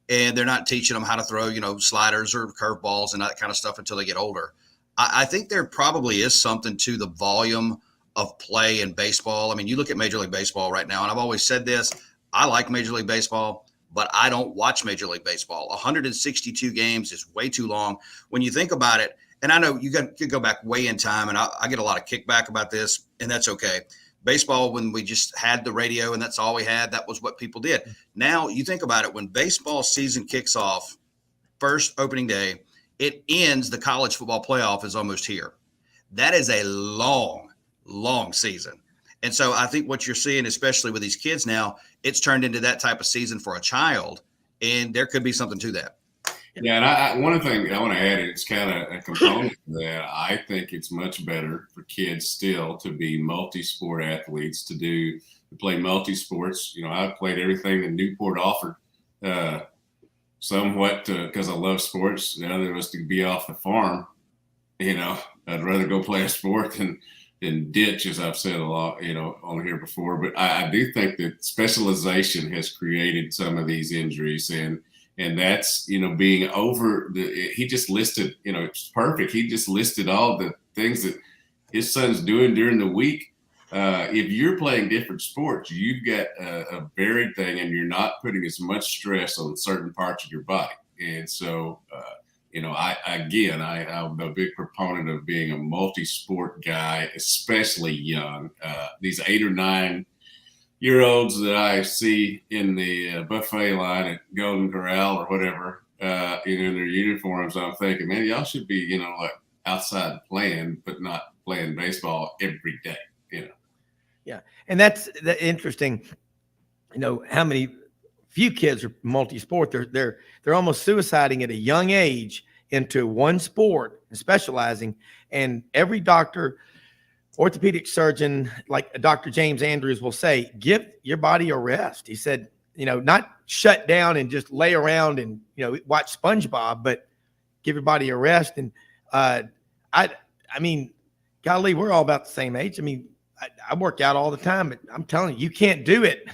and they're not teaching them how to throw, sliders or curveballs and that kind of stuff until they get older. I think there probably is something to the volume of play in baseball. I mean, you look at Major League Baseball right now, and I've always said this, I like Major League Baseball, but I don't watch Major League Baseball. 162 games is way too long. When you think about it, and I know you could go back way in time, and I get a lot of kickback about this, and that's okay. Baseball, when we just had the radio and that's all we had, that was what people did. Now you think about it, when baseball season kicks off, first opening day, it ends, the college football playoff is almost here. That is a long, long season. And so I think what you're seeing, especially with these kids now, it's turned into that type of season for a child, and there could be something to that. Yeah, and one thing I want to add, it's kind of a component that I think it's much better for kids still to be multi-sport athletes, to play multi-sports. I've played everything that Newport offered, somewhat because I love sports. The other was to be off the farm. I'd rather go play a sport than ditch, as I've said a lot, on here before. But I do think that specialization has created some of these injuries, and that's, being over he just listed, it's perfect. He just listed all the things that his son's doing during the week. If you're playing different sports, you've got a varied thing, and you're not putting as much stress on certain parts of your body. And so, I'm a big proponent of being a multi-sport guy, especially young. These 8 or 9-year-olds that I see in the buffet line at Golden Corral or whatever, in their uniforms, I'm thinking, man, y'all should be, like outside playing, but not playing baseball every day, Yeah. And that's interesting, how many few kids are multi-sport. They're almost suiciding at a young age, into one sport and specializing. And every doctor, orthopedic surgeon, like Dr. James Andrews will say, give your body a rest. He said, not shut down and just lay around and, watch SpongeBob, but give your body a rest. And I mean, golly, we're all about the same age. I mean, I work out all the time, but I'm telling you, you can't do it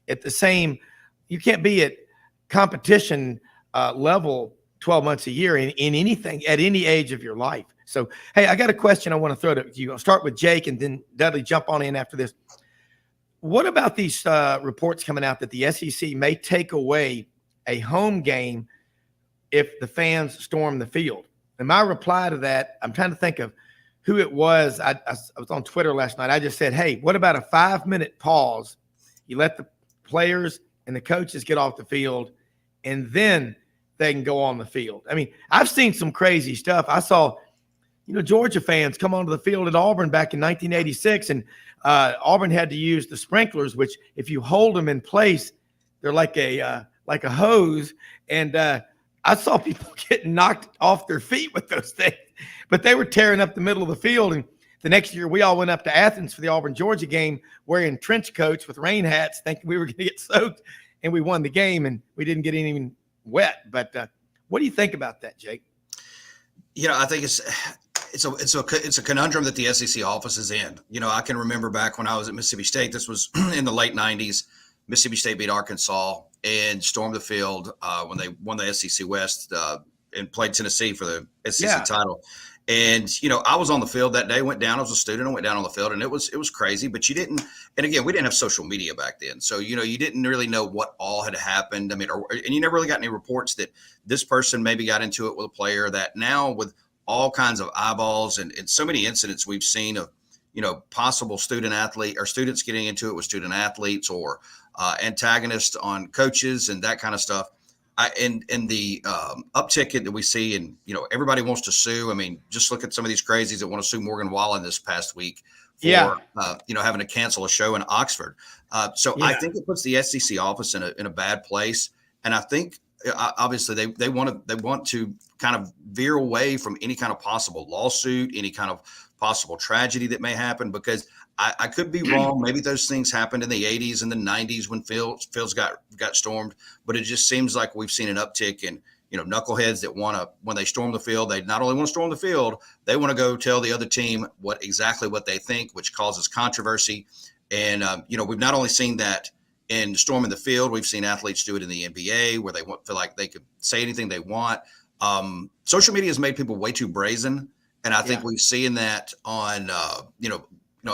at the same, you can't be at competition level 12 months a year in anything at any age of your life. So, hey, I got a question I want to throw to you. I'll start with Jake and then Dudley, jump on in after this. What about these reports coming out that the SEC may take away a home game if the fans storm the field? And my reply to that, I'm trying to think of who it was. I was on Twitter last night. I just said, hey, what about a 5-minute pause? You let the players and the coaches get off the field, and then they can go on the field. I mean, I've seen some crazy stuff. I saw, Georgia fans come onto the field at Auburn back in 1986, and Auburn had to use the sprinklers, which if you hold them in place, they're like a hose. And I saw people getting knocked off their feet with those things, but they were tearing up the middle of the field. And the next year, we all went up to Athens for the Auburn-Georgia game wearing trench coats with rain hats, thinking we were going to get soaked, and we won the game, and we didn't get even wet. But what do you think about that, Jake? I think it's a conundrum that the SEC office is in. I can remember back when I was at Mississippi State. This was in the late 90s. Mississippi State beat Arkansas and stormed the field when they won the SEC West and played Tennessee for the SEC title. And, I was on the field that day, went down. I was a student. I went down on the field, and it was crazy. But you didn't – and, again, we didn't have social media back then. So, you didn't really know what all had happened. I mean, and you never really got any reports that this person maybe got into it with a player. That now with all kinds of eyeballs and so many incidents we've seen of, possible student athlete or students getting into it with student athletes or antagonists on coaches and that kind of stuff. And the uptick that we see, and everybody wants to sue. I mean, just look at some of these crazies that want to sue Morgan Wallen this past week for having to cancel a show in Oxford. I think it puts the SEC office in a bad place, and I think obviously they want to kind of veer away from any kind of possible lawsuit, any kind of possible tragedy that may happen, because I could be wrong. Maybe those things happened in the 80s and the 90s when fields got stormed, but it just seems like we've seen an uptick in, knuckleheads that want to, when they storm the field, they not only want to storm the field, they want to go tell the other team what they think, which causes controversy. And, we've not only seen that in storming the field, we've seen athletes do it in the NBA where they feel like they could say anything they want. Social media has made people way too brazen. And I think we've seen that on,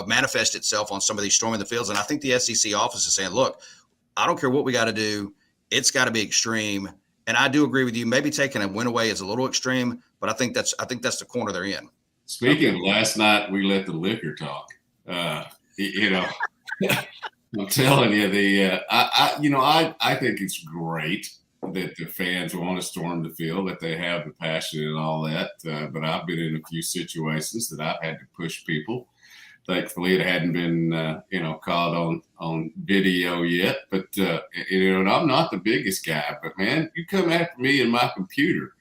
manifest itself on some of these storming the fields. And I think the SEC office is saying, look, I don't care what we got to do. It's got to be extreme. And I do agree with you. Maybe taking a win away is a little extreme, but I think that's the corner they're in. Speaking of last night, we let the liquor talk. I'm telling you, I think it's great that the fans want to storm the field, that they have the passion and all that. But I've been in a few situations that I've had to push people. Thankfully, it hadn't been, caught on video yet. But, and I'm not the biggest guy. But, man, you come after me and my computer,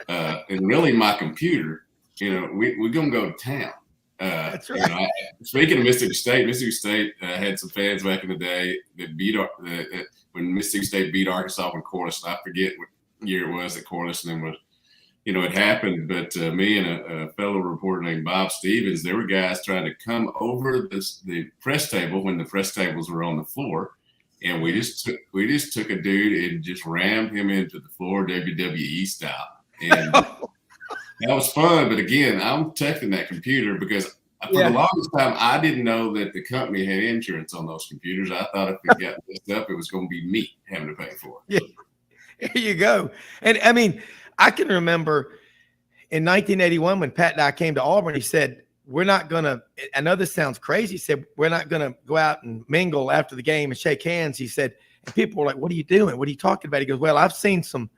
and really my computer, we're going to go to town. That's right. Speaking of Mississippi State had some fans back in the day that beat when Mississippi State beat Arkansas in Corliss. I forget what year it was that Corliss and was. It happened, but me and a fellow reporter named Bob Stevens, there were guys trying to come over the press table when the press tables were on the floor, and we just took a dude and just rammed him into the floor WWE style, and that was fun. But again, I'm protecting that computer because for the longest time I didn't know that the company had insurance on those computers. I thought if it got messed up, it was going to be me having to pay for it. Yeah, here you go. And I mean, I can remember in 1981 when Pat and I came to Auburn, he said, we're not going to, I know this sounds crazy. He said, we're not going to go out and mingle after the game and shake hands. He said, and people were like, what are you doing? What are you talking about? He goes, well, I've seen some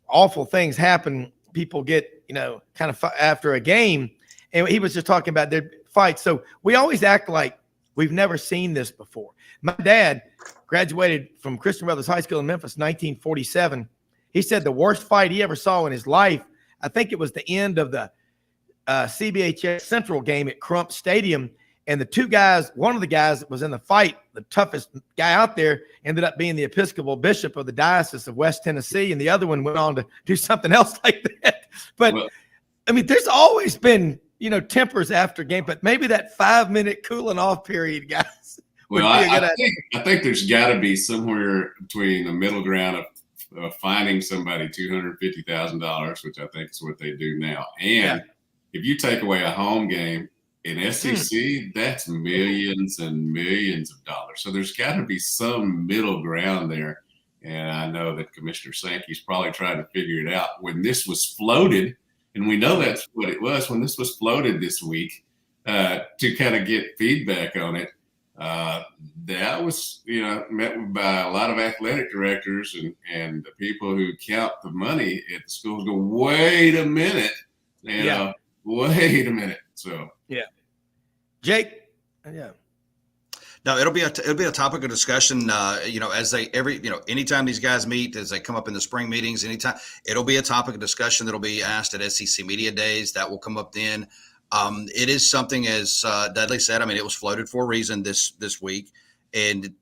awful things happen. People get, kind of after a game. And he was just talking about their fights. So we always act like we've never seen this before. My dad graduated from Christian Brothers High School in Memphis, 1947. He said the worst fight he ever saw in his life I think it was the end of the CBHS Central game at Crump Stadium. And the two guys, one of the guys that was in the fight, the toughest guy out there, ended up being the Episcopal Bishop of the Diocese of West Tennessee. And the other one went on to do something else like that. But, I mean, there's always been, tempers after game. But maybe that 5-minute cooling off period, guys. Well, I think there's got to be somewhere between the middle ground of fining somebody $250,000, which I think is what they do now. And if you take away a home game, in SEC, that's millions and millions of dollars. So there's got to be some middle ground there. And I know that Commissioner Sankey's probably trying to figure it out. When this was floated, and we know that's what it was, when this was floated this week to kind of get feedback on it, that was, met by a lot of athletic directors and the people who count the money at the schools go, wait a minute, wait a minute. So Jake, No, it'll be a topic of discussion. As anytime these guys meet, as they come up in the spring meetings, anytime it'll be a topic of discussion that'll be asked at SEC Media Days. That will come up then. It is something, as Dudley said. I mean, it was floated for a reason this week, and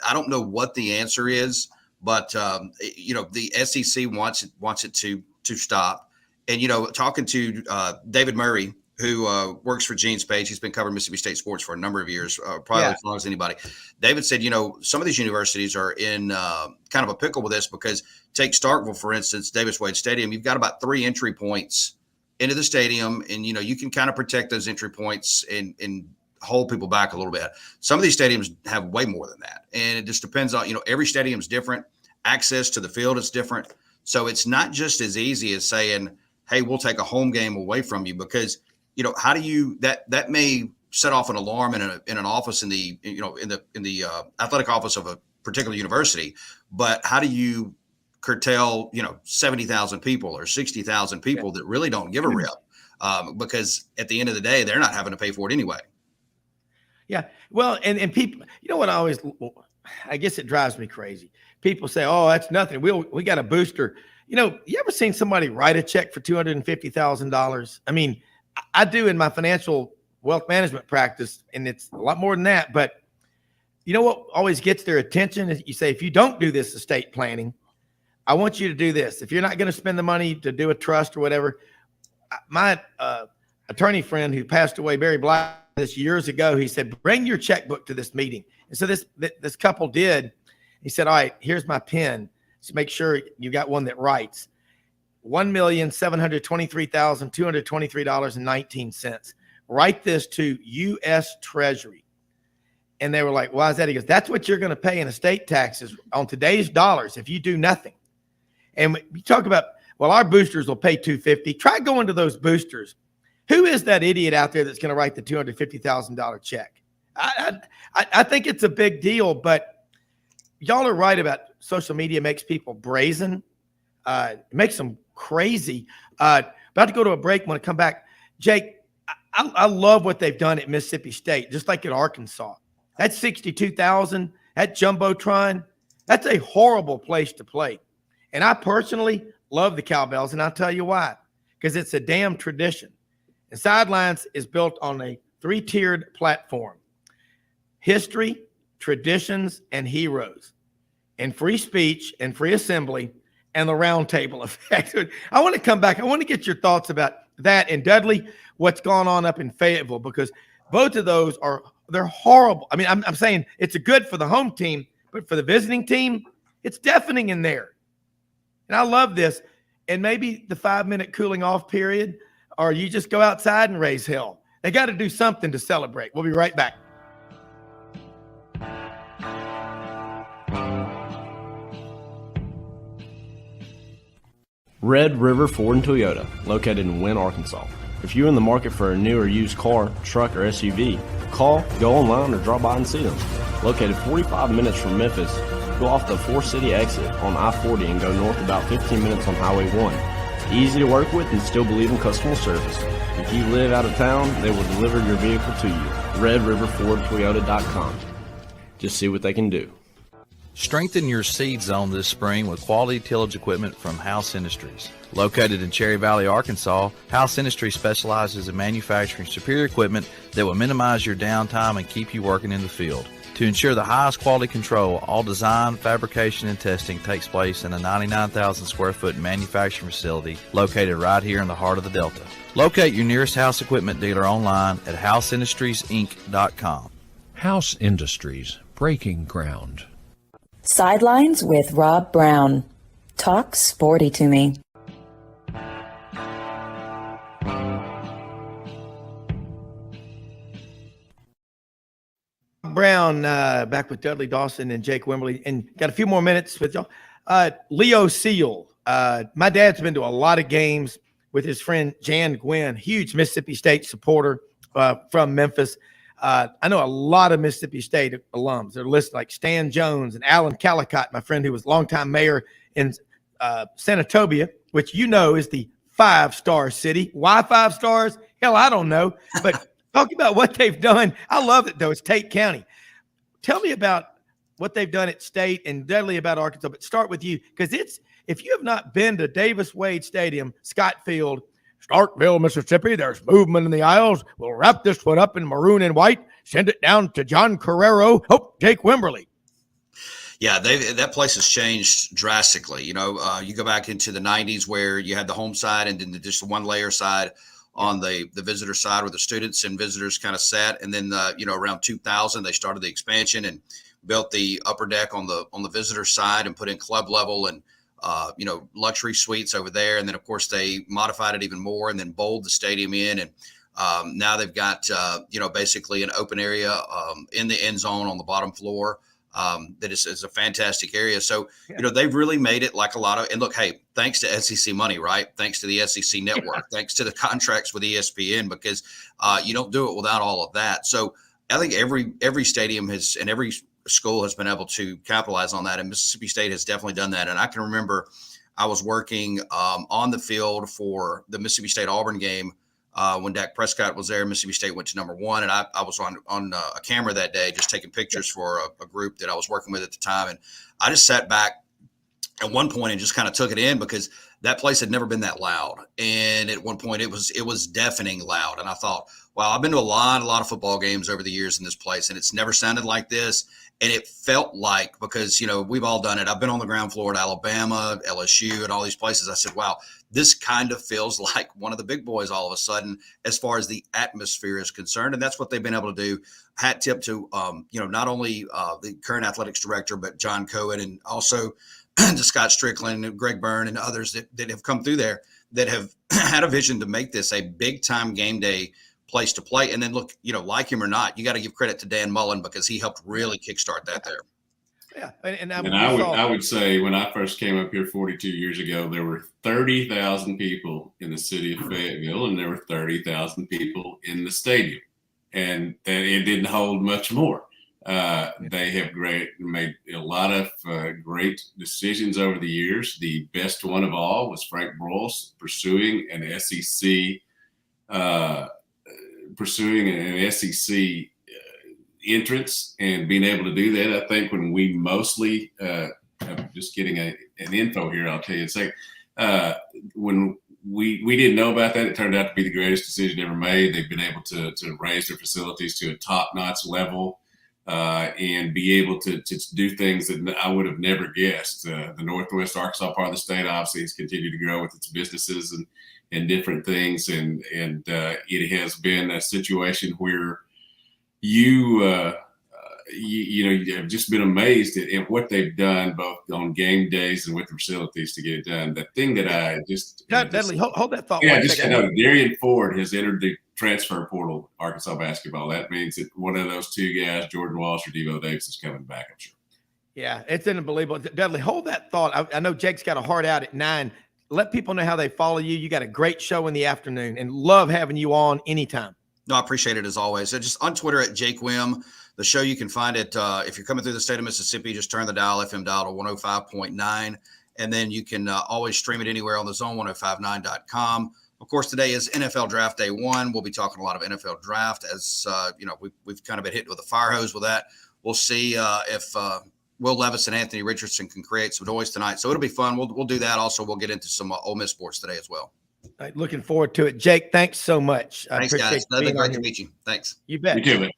I don't know what the answer is, but the SEC wants it to stop. And talking to David Murray, who works for Gene's page, he's been covering Mississippi State sports for a number of years, probably as long as anybody. David said, some of these universities are in kind of a pickle with this because take Starkville, for instance, Davis Wade Stadium. You've got about 3 entry points into the stadium, and you can kind of protect those entry points and hold people back a little bit. Some of these stadiums have way more than that, and it just depends on every stadium's different. Access to the field is different, so it's not just as easy as saying, "Hey, we'll take a home game away from you," because how do you that may set off an alarm in an office in the athletic office of a particular university, but how do you curtail 70,000 people or 60,000 people that really don't give a rip because at the end of the day they're not having to pay for it anyway. Yeah, well, and people, I guess it drives me crazy. People say, "Oh, that's nothing. We got a booster." You ever seen somebody write a check for $250,000? I mean, I do in my financial wealth management practice, and it's a lot more than that. But what always gets their attention is you say, if you don't do this estate planning, I want you to do this. If you're not going to spend the money to do a trust or whatever, my attorney friend who passed away, Barry Black, this years ago, he said, bring your checkbook to this meeting. And so this couple did. He said, all right, here's my pen. So make sure you got one that writes. $1,723,223.19. Write this to U.S. Treasury. And they were like, why is that? He goes, that's what you're going to pay in estate taxes on today's dollars if you do nothing. And you talk about, well, our boosters will pay $250. Try going to those boosters. Who is that idiot out there that's going to write the $250,000 check? I think it's a big deal, but y'all are right about social media makes people brazen. It makes them crazy. About to go to a break. Want to come back. Jake, I love what they've done at Mississippi State, just like at Arkansas. That's 62,000. That Jumbotron, that's a horrible place to play. And I personally love the Cowbells, and I'll tell you why. Because it's a damn tradition. And Sidelines is built on a 3-tiered platform. History, traditions, and heroes. And free speech and free assembly and the round table effect. I want to come back. I want to get your thoughts about that. And Dudley, what's going on up in Fayetteville, because both of those they're horrible. I mean, I'm saying it's good for the home team, but for the visiting team, it's deafening in there. And I love this. And maybe the 5-minute cooling off period, or you just go outside and raise hell. They got to do something to celebrate. We'll be right back. Red River Ford and Toyota, located in Wynne, Arkansas. If you're in the market for a new or used car, truck, or SUV, call, go online, or drop by and see them. Located 45 minutes from Memphis, go off the 4-city exit on I-40 and go north about 15 minutes on Highway 1. Easy to work with and still believe in customer service. If you live out of town, they will deliver your vehicle to you. RedRiverFordToyota.com. Just see what they can do. Strengthen your seed zone this spring with quality tillage equipment from House Industries. Located in Cherry Valley, Arkansas, House Industries specializes in manufacturing superior equipment that will minimize your downtime and keep you working in the field. To ensure the highest quality control, all design, fabrication, and testing takes place in a 99,000 square foot manufacturing facility located right here in the heart of the Delta. Locate your nearest House equipment dealer online at houseindustriesinc.com. House Industries, breaking ground. Sidelines with Rob Browne. Talk sporty to me. Browne, back with Dudley, Dawson, and Jake Wimberly, and got a few more minutes with y'all. Leo Seal. My dad's been to a lot of games with his friend Jan Gwynn, huge Mississippi State supporter from Memphis. I know a lot of Mississippi State alums. They're listed like Stan Jones and Alan Callicott, my friend who was longtime mayor in Senatobia, which you know is the 5-star city. Why 5 stars? Hell, I don't know. But talk about what they've done. I love it, though. It's Tate County. Tell me about what they've done at State and Dudley about Arkansas. But start with you, because if you have not been to Davis Wade Stadium, Scott Field, Starkville, Mississippi, there's movement in the aisles. We'll wrap this one up in maroon and white. Send it down to John Carrero. Jake Wimberly. Yeah, that place has changed drastically. You go back into the 90s where you had the home side and then just the one layer side on the visitor side where the students and visitors kind of sat. And then, around 2000, they started the expansion and built the upper deck on the visitor side and put in club level and luxury suites over there. And then, of course, they modified it even more and then bowled the stadium in. And now they've got, basically an open area in the end zone on the bottom floor that is a fantastic area. So, they've really made it like a lot of – and look, hey, thanks to SEC money, right? Thanks to the SEC network, thanks to the contracts with ESPN, because you don't do it without all of that. So I think every stadium has and every – school has been able to capitalize on that, and Mississippi State has definitely done that. And I can remember I was working on the field for the Mississippi State Auburn game when Dak Prescott was there. Mississippi State went to number 1, and I was on a camera that day just taking pictures for a group that I was working with at the time. And I just sat back at one point and just kind of took it in because that place had never been that loud. And at one point it was deafening loud. And I thought, wow, I've been to a lot of football games over the years in this place, and it's never sounded like this. And it felt like, because, we've all done it. I've been on the ground floor at Alabama, LSU, and all these places. I said, wow, this kind of feels like one of the big boys all of a sudden as far as the atmosphere is concerned. And that's what they've been able to do. Hat tip to, not only the current athletics director, but John Cohen, and also to Scott Strickland and Greg Byrne and others that have come through there that have had a vision to make this a big time game day place to play. And then look, like him or not, you got to give credit to Dan Mullen because he helped really kickstart that there. Yeah. I would say when I first came up here 42 years ago, there were 30,000 people in the city of Fayetteville, and there were 30,000 people in the stadium, and it didn't hold much more. They have made a lot of great decisions over the years. The best one of all was Frank Broyles pursuing an SEC entrance and being able to do that. I think when we mostly, I'm just getting an info here, I'll tell you in a second. When we didn't know about that, it turned out to be the greatest decision ever made. They've been able to raise their facilities to a top-notch level and be able to do things that I would have never guessed. The Northwest Arkansas part of the state obviously has continued to grow with its businesses and different things. And it has been a situation where you have just been amazed at what they've done both on game days and with the facilities to get it done. The thing that I Dudley, hold that thought. Yeah, just know Darian Ford has entered the transfer portal, Arkansas basketball. That means that one of those two guys, Jordan Walsh or Devo Davis, is coming back, I'm sure. Yeah, it's unbelievable. Dudley, hold that thought. I know Jake's got a heart out at 9. Let people know how they follow you. You got a great show in the afternoon, and love having you on anytime. No, I appreciate it as always. So just on Twitter at Jake Wim. The show, you can find it if you're coming through the state of Mississippi, just turn the FM dial to 105.9. And then you can always stream it anywhere on the zone1059.com. Of course, today is NFL Draft Day 1. We'll be talking a lot of NFL Draft as, we've kind of been hit with a fire hose with that. We'll see if Will Levis and Anthony Richardson can create some noise tonight. So it'll be fun. We'll do that. Also, we'll get into some Ole Miss sports today as well. All right, looking forward to it. Jake, thanks so much. Thanks, guys. Dudley, great to meet you. Thanks. You bet. You too, man.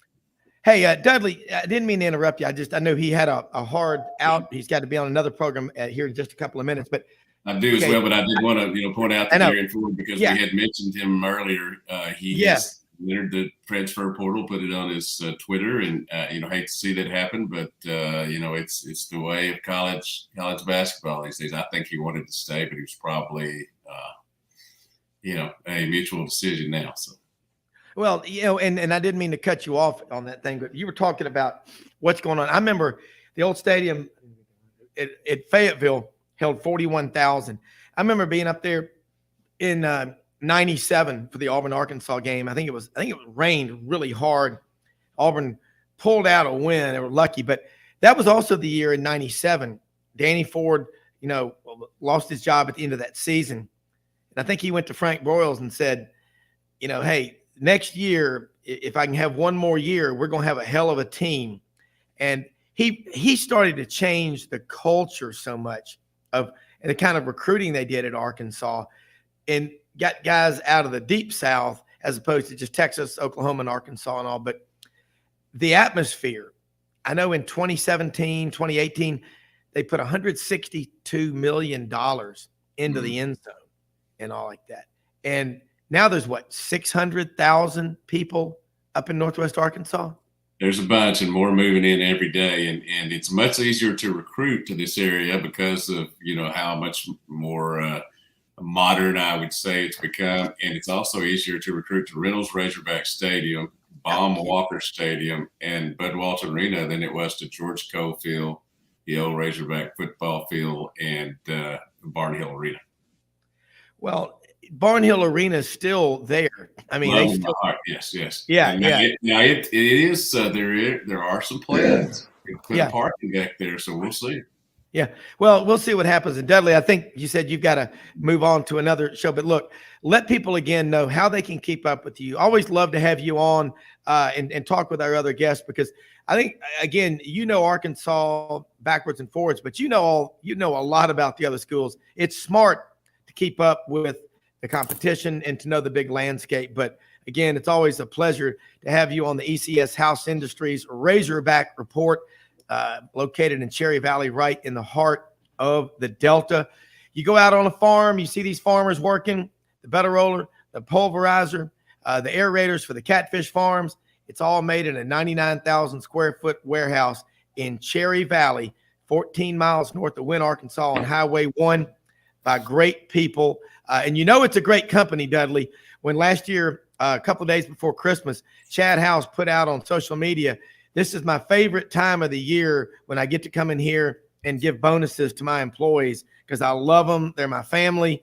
Hey, Dudley, I didn't mean to interrupt you. I know he had a hard out. He's got to be on another program here in just a couple of minutes. But I do as well, but I did want to point out to Darren Ford because we had mentioned him earlier. He has entered the transfer portal, put it on his Twitter, and hate to see that happen, but it's the way of college basketball these days. I think he wanted to stay, but he was probably a mutual decision now. So. Well, and I didn't mean to cut you off on that thing, but you were talking about what's going on. I remember the old stadium at Fayetteville held 41,000. I remember being up there in 97 for the Auburn-Arkansas game. I think it rained really hard. Auburn pulled out a win. They were lucky, but that was also the year in 97. Danny Ford, lost his job at the end of that season. And I think he went to Frank Broyles and said, hey, next year, if I can have one more year, we're going to have a hell of a team. And he started to change the culture so much of the kind of recruiting they did at Arkansas and got guys out of the deep South as opposed to just Texas, Oklahoma, and Arkansas and all. But the atmosphere, I know in 2017, 2018, they put $162 million into the end zone and all like that. And now there's 600,000 people up in Northwest Arkansas? There's a bunch and more moving in every day. And it's much easier to recruit to this area because of, how much more modern, I would say, it's become. And it's also easier to recruit to Reynolds Razorback Stadium, Baum Walker Stadium, and Bud Walton Arena than it was to George Cole Field, the old Razorback football field, and Barnhill Arena. Well, Barnhill Arena is still there. I mean, they still, yes. Yeah, It is. There are some plans. Put a parking deck there, so we'll see. Yeah, well, we'll see what happens. And Dudley, I think you said you've got to move on to another show. But look, let people again know how they can keep up with you. Always love to have you on and talk with our other guests because I think again, Arkansas backwards and forwards, but you know a lot about the other schools. It's smart to keep up with the competition and to know the big landscape. But again, it's always a pleasure to have you on the ECS House Industries Razorback Report, located in Cherry Valley, right in the heart of the Delta. You go out on a farm, you see these farmers working, the better roller, the pulverizer, the aerators for the catfish farms. It's all made in a 99,000 square foot warehouse in Cherry Valley, 14 miles north of Wynne, Arkansas on Highway 1 by great people. And it's a great company, Dudley. When last year, a couple of days before Christmas, Chad House put out on social media, this is my favorite time of the year when I get to come in here and give bonuses to my employees because I love them. They're my family.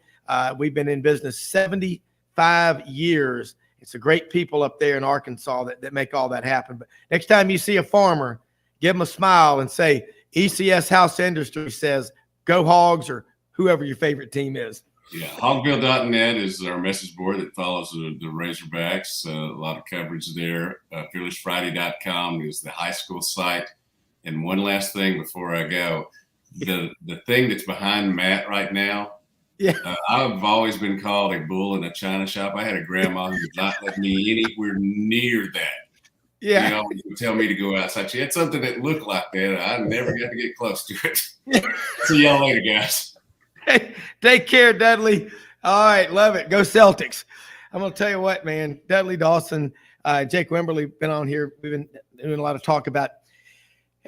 We've been in business 75 years. It's a great people up there in Arkansas that make all that happen. But next time you see a farmer, give them a smile and say, ECS House Industry says, go Hogs, or whoever your favorite team is. Yeah, hogville.net is our message board that follows the Razorbacks. A lot of coverage there. FearlessFriday.com is the high school site. And one last thing before I go, the thing that's behind Matt right now. Yeah, I've always been called a bull in a china shop. I had a grandma who would not let me anywhere near that. Yeah, she would tell me to go outside. She had something that looked like that. I never got to get close to it. See y'all later, guys. Hey, take care, Dudley. All right, love it. Go Celtics. I'm going to tell you what, man. Dudley, Dawson, Jake Wimberly been on here. We've been doing a lot of talk about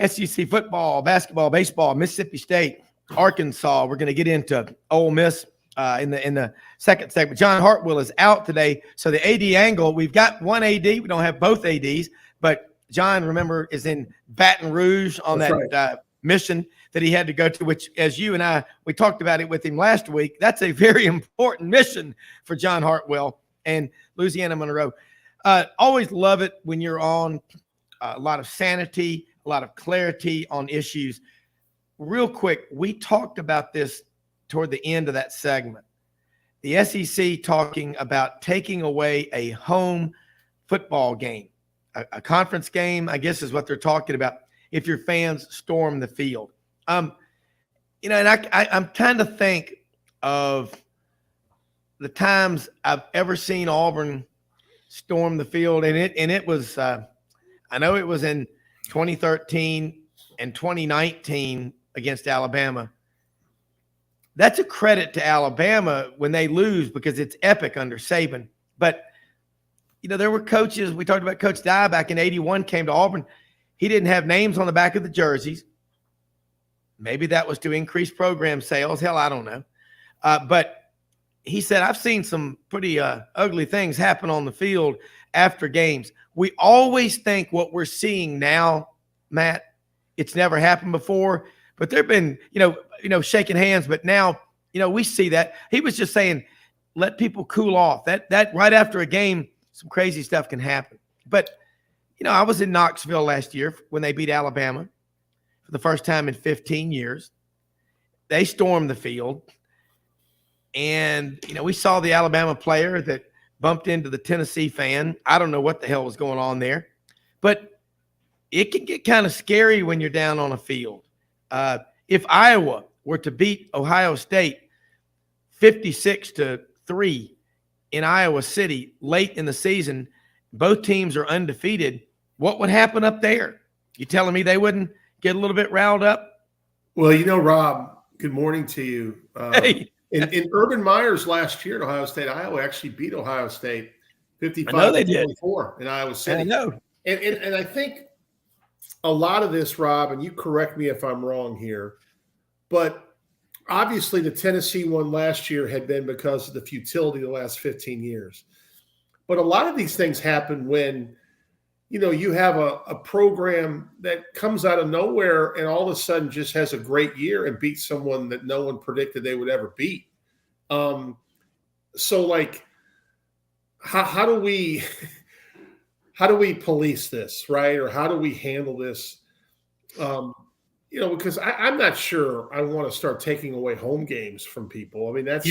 SEC football, basketball, baseball, Mississippi State, Arkansas. We're going to get into Ole Miss in the second segment. John Hartwell is out today, so the AD angle, we've got one AD. We don't have both ADs, but John, remember, is in Baton Rouge on that mission that he had to go to, which, as you and we talked about it with him last week, that's a very important mission for John Hartwell and Louisiana Monroe. Always love it when you're on. A lot of sanity, a lot of clarity on issues. Real quick, we talked about this toward the end of that segment. The SEC talking about taking away a home football game, a conference game, I guess is what they're talking about. if your fans storm the field. You know, and I'm trying to think of the times I've ever seen Auburn storm the field, and it was I know it was in 2013 and 2019 against Alabama. That's a credit to Alabama when they lose because it's epic under Saban. But, you know, there were coaches. We talked about Coach Dye back in 81 came to Auburn. He didn't have names on the back of the jerseys. Maybe that was to increase program sales. Hell, I don't know. But he said, I've seen some pretty ugly things happen on the field after games. We always think what we're seeing now, Matt, it's never happened before. But there have been, you know, shaking hands. But now, you know, we see that. He was just saying, let people cool off. That right after a game, some crazy stuff can happen. But, you know, I was in Knoxville last year when they beat Alabama for the first time in 15 years. They stormed the field. And, you know, we saw the Alabama player that bumped into the Tennessee fan. I don't know what the hell was going on there. But it can get kind of scary when you're down on a field. If Iowa were to beat Ohio State 56-3 in Iowa City late in the season, both teams are undefeated, what would happen up there? You telling me they wouldn't get a little bit riled up? Well, you know, Rob, good morning to you. Hey. In Urban Meyer's last year at Ohio State, Iowa actually beat Ohio State 55-24 in Iowa City. I know. And I think a lot of this, Rob, and you correct me if I'm wrong here, but obviously the Tennessee one last year had been because of the futility of the last 15 years. But a lot of these things happen when, you know, you have a program that comes out of nowhere and all of a sudden just has a great year and beats someone that no one predicted they would ever beat. So, like, how do we police this, right? Or how do we handle this? You know, because I'm not sure I want to start taking away home games from people. I mean, that's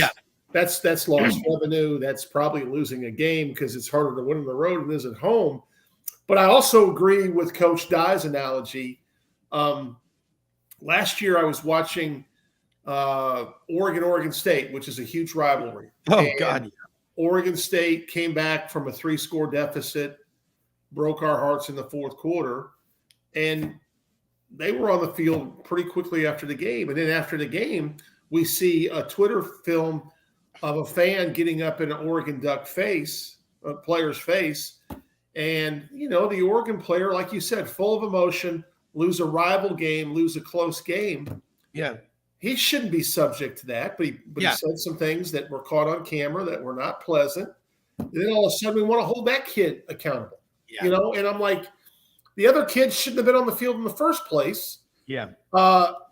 lost revenue. That's probably losing a game because it's harder to win on the road than it is at home. But I also agree with Coach Dye's analogy. Last year I was watching Oregon State, which is a huge rivalry. Oh, God. Oregon State came back from a 3-score deficit, broke our hearts in the fourth quarter, and they were on the field pretty quickly after the game. And then after the game, we see a Twitter film of a fan getting up in an Oregon Duck face, a player's face. And, you know, the Oregon player, like you said, full of emotion, lose a rival game, lose a close game. Yeah. He shouldn't be subject to that. But he said some things that were caught on camera that were not pleasant. And then all of a sudden we want to hold that kid accountable. Yeah. You know, and I'm like, the other kids shouldn't have been on the field in the first place. Yeah.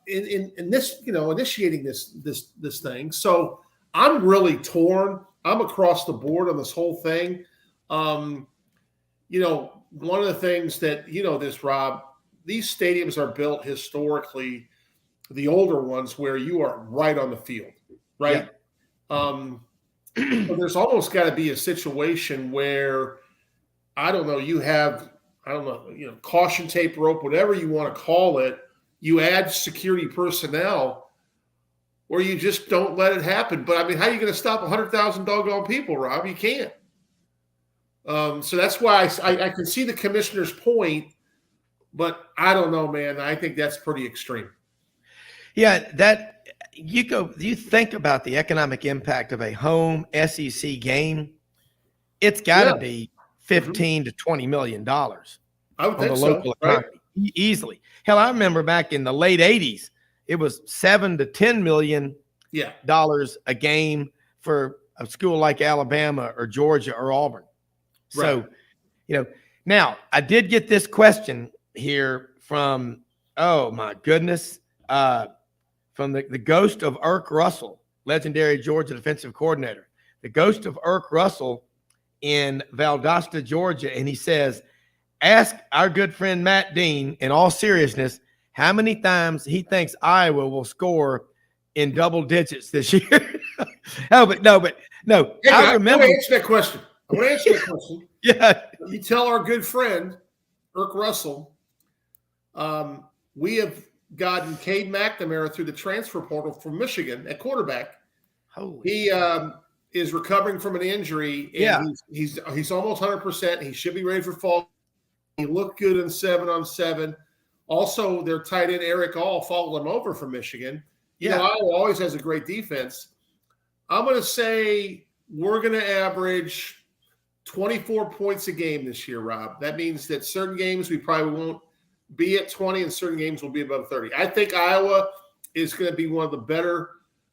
In this, you know, initiating this thing. So I'm really torn. I'm across the board on this whole thing. You know, one of the things that, you know, this, Rob, these stadiums are built historically, the older ones, where you are right on the field, right? Yeah. So there's almost got to be a situation where, I don't know, you have, caution tape rope, whatever you want to call it, you add security personnel, or you just don't let it happen. But, I mean, how are you going to stop 100,000 doggone people, Rob? You can't. So that's why I can see the commissioner's point, but I don't know, man. I think that's pretty extreme. Yeah, that you think about the economic impact of a home SEC game. It's got to be $15 to $20 million on the local economy, easily. Hell, I remember back in the late 80s, it was $7 to $10 million a game for a school like Alabama or Georgia or Auburn. So, you know, now I did get this question here from, oh my goodness, from the ghost of Irk Russell, legendary Georgia defensive coordinator, the ghost of Irk Russell in Valdosta, Georgia. And he says, ask our good friend Matt Dean, in all seriousness, how many times he thinks Iowa will score in double digits this year. No. Hey, I remember. I want to answer that question. Yeah. You tell our good friend, Irk Russell, We have gotten Cade McNamara through the transfer portal from Michigan at quarterback. He is recovering from an injury. And he's almost 100%. He should be ready for fall. He looked good in 7-on-7. Also, their tight end Eric All followed him over from Michigan. You know, Iowa always has a great defense. I'm going to say we're going to average 24 points a game this year, Rob. That means that certain games we probably won't be at 20 and certain games will be above 30. I think Iowa is going to be one of the better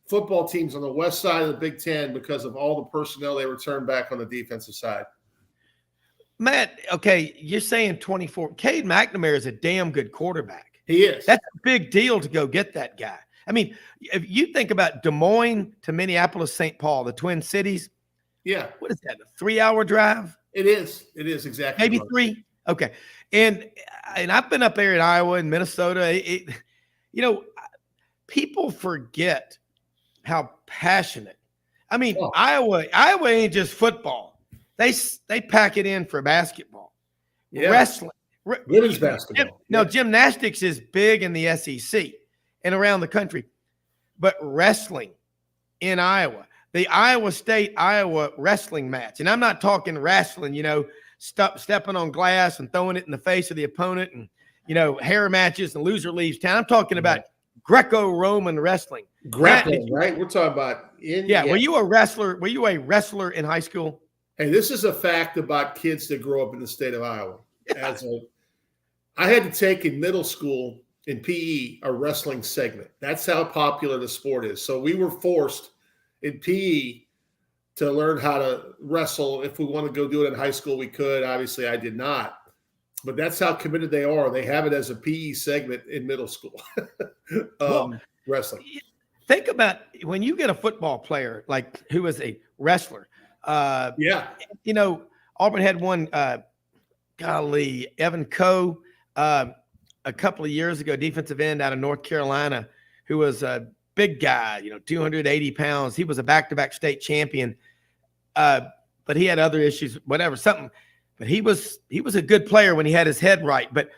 football teams on the west side of the Big Ten because of all the personnel they return back on the defensive side. Matt, okay, you're saying 24. Cade McNamara is a damn good quarterback. He is. That's a big deal to go get that guy. I mean, if you think about Des Moines to Minneapolis, St. Paul, the Twin Cities. Yeah. What is that, a 3-hour drive? It is. It is, exactly. Maybe 3? Okay. And I've been up there in Iowa and Minnesota. People forget how passionate. I mean, Iowa ain't just football. They pack it in for basketball, wrestling, women's basketball. Now, gymnastics is big in the SEC and around the country, but wrestling in Iowa, the Iowa State-Iowa wrestling match, and I'm not talking wrestling, stepping on glass and throwing it in the face of the opponent and, hair matches and loser leaves town. I'm talking about Greco-Roman wrestling. Grappling, right? We're talking about Were you a wrestler? Were you a wrestler in high school? Hey, this is a fact about kids that grow up in the state of Iowa. I had to take in middle school in PE a wrestling segment. That's how popular the sport is. So we were forced in PE to learn how to wrestle. If we want to go do it in high school, we could. Obviously, I did not. But that's how committed they are. They have it as a PE segment in middle school. Wrestling. Think about when you get a football player like who is a wrestler. Auburn had one, Evan Coe, a couple of years ago, defensive end out of North Carolina, who was a big guy, 280 pounds. He was a back-to-back state champion, but he had other issues, something. But he was a good player when he had his head right. But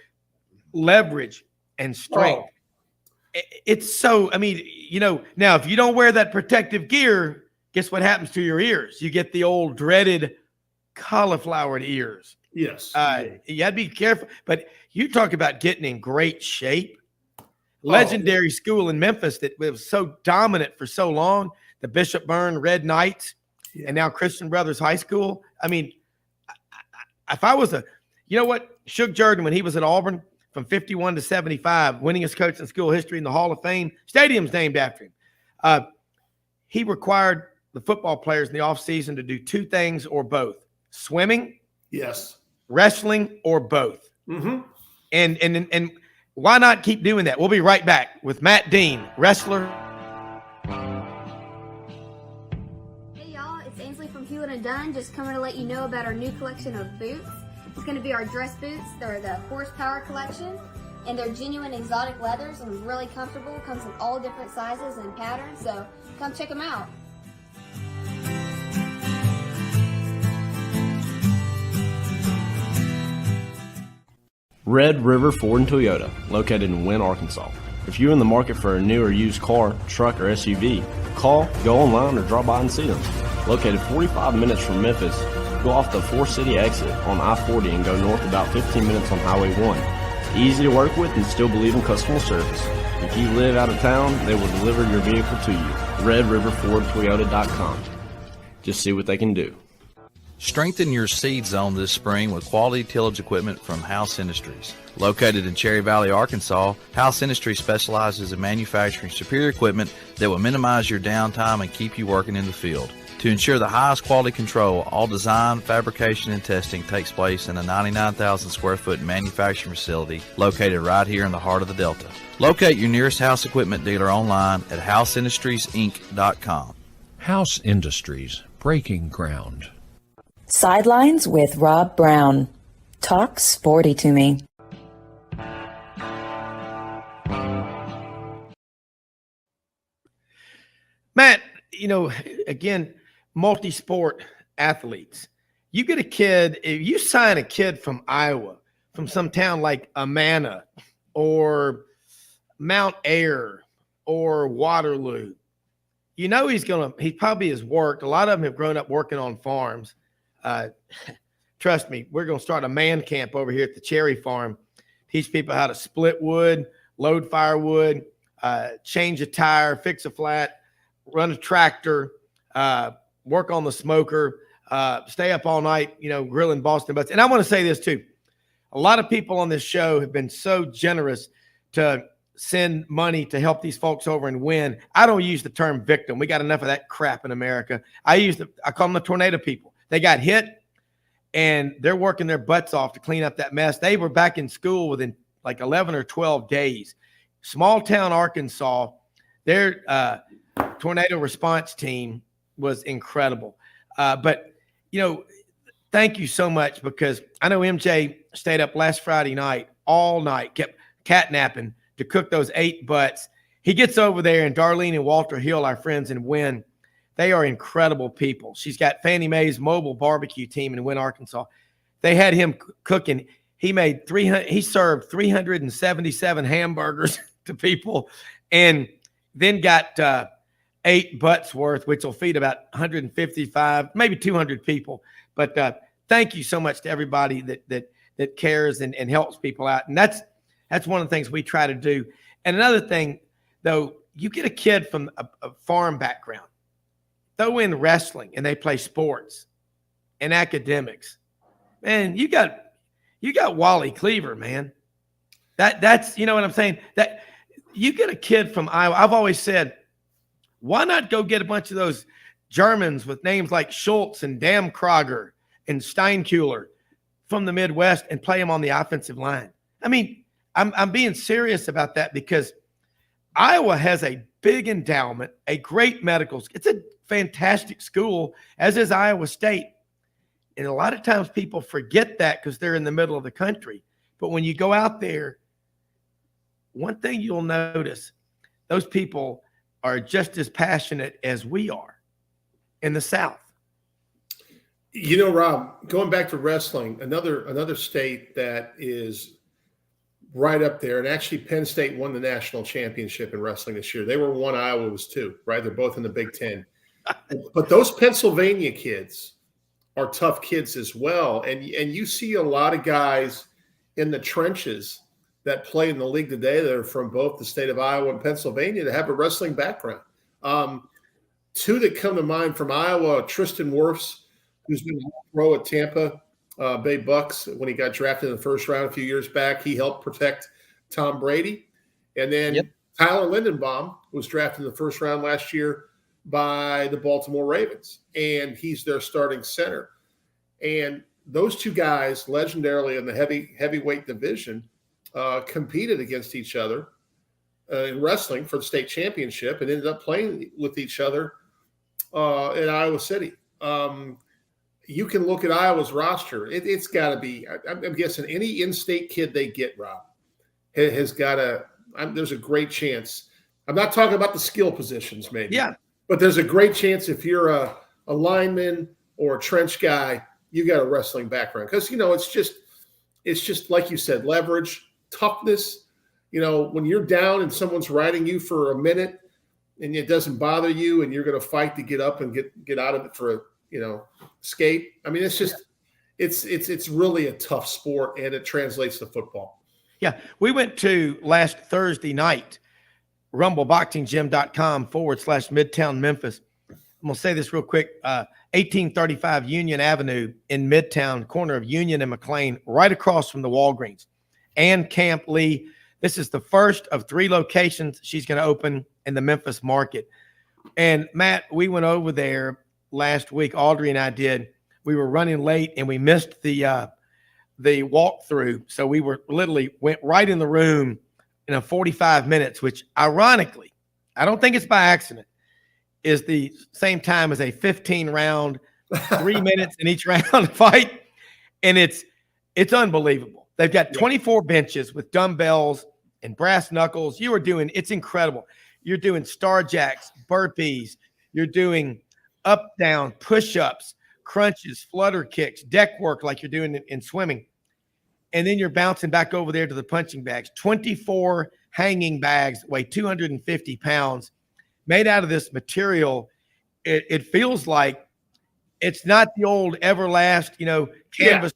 leverage and strength, it's so. I mean, now if you don't wear that protective gear, guess what happens to your ears? You get the old dreaded cauliflowered ears. Yes. You got to be careful. But you talk about getting in great shape. Legendary school in Memphis that was so dominant for so long, the Bishop Byrne Red Knights, and now Christian Brothers High School. I mean, if I was Shug Jordan, when he was at Auburn from 51 to 75, winningest coach in school history in the Hall of Fame, stadium's named after him. He required the football players in the offseason to do 2 things or both: swimming, wrestling, or both. Mm-hmm. And why not keep doing that? We'll be right back with Matt Dean, wrestler. Hey y'all, it's Ainsley from Hewlett & Dunn, just coming to let you know about our new collection of boots. It's going to be our dress boots. They're the Horsepower collection, and they're genuine exotic leathers and really comfortable. Comes in all different sizes and patterns, so come check them out. Red River Ford and Toyota, located in Wynne, Arkansas. If you're in the market for a new or used car, truck, or SUV, call, go online, or drop by and see them. Located 45 minutes from Memphis, go off the 4-city exit on I-40 and go north about 15 minutes on Highway 1. Easy to work with and still believe in customer service. If you live out of town, they will deliver your vehicle to you. RedRiverFordToyota.com. Just see what they can do. Strengthen your seed zone this spring with quality tillage equipment from House Industries. Located in Cherry Valley, Arkansas, House Industries specializes in manufacturing superior equipment that will minimize your downtime and keep you working in the field. To ensure the highest quality control, all design, fabrication, and testing takes place in a 99,000 square foot manufacturing facility located right here in the heart of the Delta. Locate your nearest House equipment dealer online at houseindustriesinc.com. House Industries, breaking ground. Sidelines with Rob Browne. Talk sporty to me. Matt, again, multi-sport athletes. You get a kid, if you sign a kid from Iowa, from some town like Amana, or Mount Ayr or Waterloo, you know he probably has worked. A lot of them have grown up working on farms. Trust me, we're going to start a man camp over here at the Cherry Farm. Teach people how to split wood, load firewood, change a tire, fix a flat, run a tractor, work on the smoker, stay up all night, grilling Boston butts. And I want to say this too. A lot of people on this show have been so generous to send money to help these folks over and win. I don't use the term victim. We got enough of that crap in America. I call them the tornado people. They got hit and they're working their butts off to clean up that mess. They were back in school within like 11 or 12 days. Small town Arkansas, their tornado response team was incredible. But thank you so much, because I know MJ stayed up last Friday night, all night, kept catnapping to cook those 8 butts. He gets over there, and Darlene and Walter Hill, our friends in Wynn, they are incredible people. She's got Fannie Mae's mobile barbecue team in Wynn, Arkansas. They had him cooking. He served 377 hamburgers to people, and then got 8 butts worth, which will feed about 155, maybe 200 people. But thank you so much to everybody that cares and helps people out. And that's one of the things we try to do. And another thing, though, you get a kid from a farm background, throw in wrestling, and they play sports and academics. Man, you got Wally Cleaver, man. That's you know what I'm saying? That you get a kid from Iowa. I've always said, why not go get a bunch of those Germans with names like Schultz and Damkrogger and Steinkuhler from the Midwest and play them on the offensive line? I mean, I'm being serious about that, because Iowa has a big endowment, a great medical. It's a fantastic school, as is Iowa State. And a lot of times people forget that because they're in the middle of the country. But when you go out there, one thing you'll notice, those people are just as passionate as we are in the South. Rob, going back to wrestling, another state that is right up there, and actually Penn State won the national championship in wrestling this year. They were 1, Iowa was 2, right? They're both in the Big Ten. But those Pennsylvania kids are tough kids as well. And you see a lot of guys in the trenches that play in the league today that are from both the state of Iowa and Pennsylvania that have a wrestling background. 2 that come to mind from Iowa, Tristan Wirfs, who's been a pro at Tampa Bay Bucks when he got drafted in the first round a few years back. He helped protect Tom Brady. And then Tyler Lindenbaum was drafted in the first round last year by the Baltimore Ravens, and he's their starting center. And those 2 guys, legendarily in the heavyweight division, competed against each other in wrestling for the state championship and ended up playing with each other in Iowa City. You can look at Iowa's roster. It's got to be, I'm guessing, any in-state kid they get, Rob, has got to, there's a great chance. I'm not talking about the skill positions, maybe. Yeah. But there's a great chance if you're a lineman or a trench guy, you got a wrestling background. Because, it's just like you said, leverage, toughness. When you're down and someone's riding you for a minute and it doesn't bother you and you're going to fight to get up and get out of it for escape. I mean, it's just it's really a tough sport, and it translates to football. Yeah. We went to last Thursday night, rumbleboxinggym.com/Midtown Memphis. I'm going to say this real quick. 1835 Union Avenue in Midtown, corner of Union and McLean, right across from the Walgreens. Ann Camp Lee. This is the first of 3 locations she's going to open in the Memphis market. And Matt, we went over there last week. Audrey and I did. We were running late and we missed the walkthrough. So we went right in the room in a 45 minutes, which ironically, I don't think it's by accident, is the same time as a 15-round, 3 minutes in each round fight. And it's unbelievable. They've got 24 benches with dumbbells and brass knuckles. It's incredible. You're doing star jacks, burpees. You're doing up, down, push-ups, crunches, flutter kicks, deck work like you're doing in swimming. and then you're bouncing back over there to the punching bags. 24 hanging bags weigh 250 pounds, made out of this material. It feels like it's not the old Everlast, canvas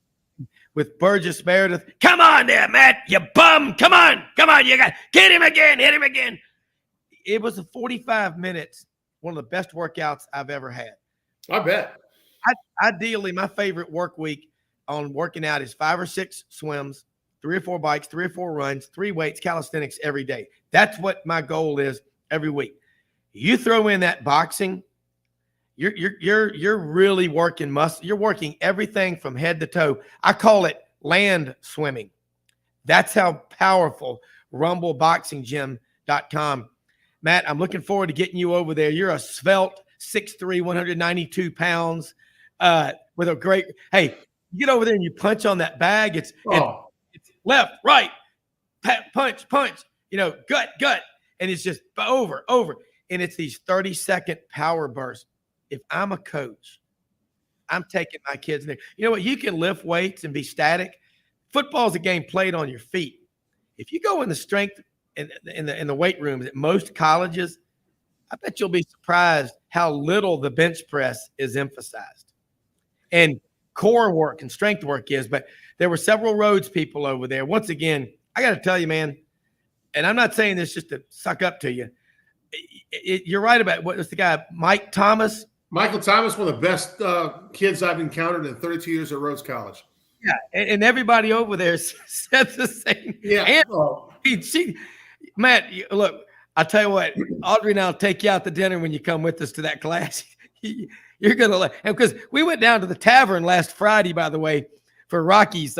with Burgess Meredith. Come on there, Matt, you bum. Come on. You got get him again, hit him again. It was a 45 minutes, one of the best workouts I've ever had. I bet. Ideally, my favorite work week on working out is 5 or 6 swims, 3 or 4 bikes, 3 or 4 runs, 3 weights, calisthenics every day. That's what my goal is every week. You throw in that boxing, you're really working muscle. You're working everything from head to toe. I call it land swimming. That's how powerful rumbleboxinggym.com. Matt, I'm looking forward to getting you over there. You're a svelte 6'3", 192 pounds with a great – hey, you get over there and you punch on that bag. It's left, right, punch, gut. And it's just over. And it's these 30-second power bursts. If I'm a coach, I'm taking my kids in there. You know what? You can lift weights and be static. Football's a game played on your feet. If you go in the strength in the weight rooms at most colleges, I bet you'll be surprised how little the bench press is emphasized. And core work and strength work is. But there were several Rhodes people over there. Once again, I got to tell you, man, and I'm not saying this just to suck up to you. You're right about what was the guy, Michael Thomas, one of the best kids I've encountered in 32 years at Rhodes College. Yeah, and everybody over there said the same. Yeah. And Matt, look, I'll tell you what, Audrey and I'll take you out to dinner when you come with us to that class. You're going to – because we went down to the tavern last Friday, by the way, for Rocky's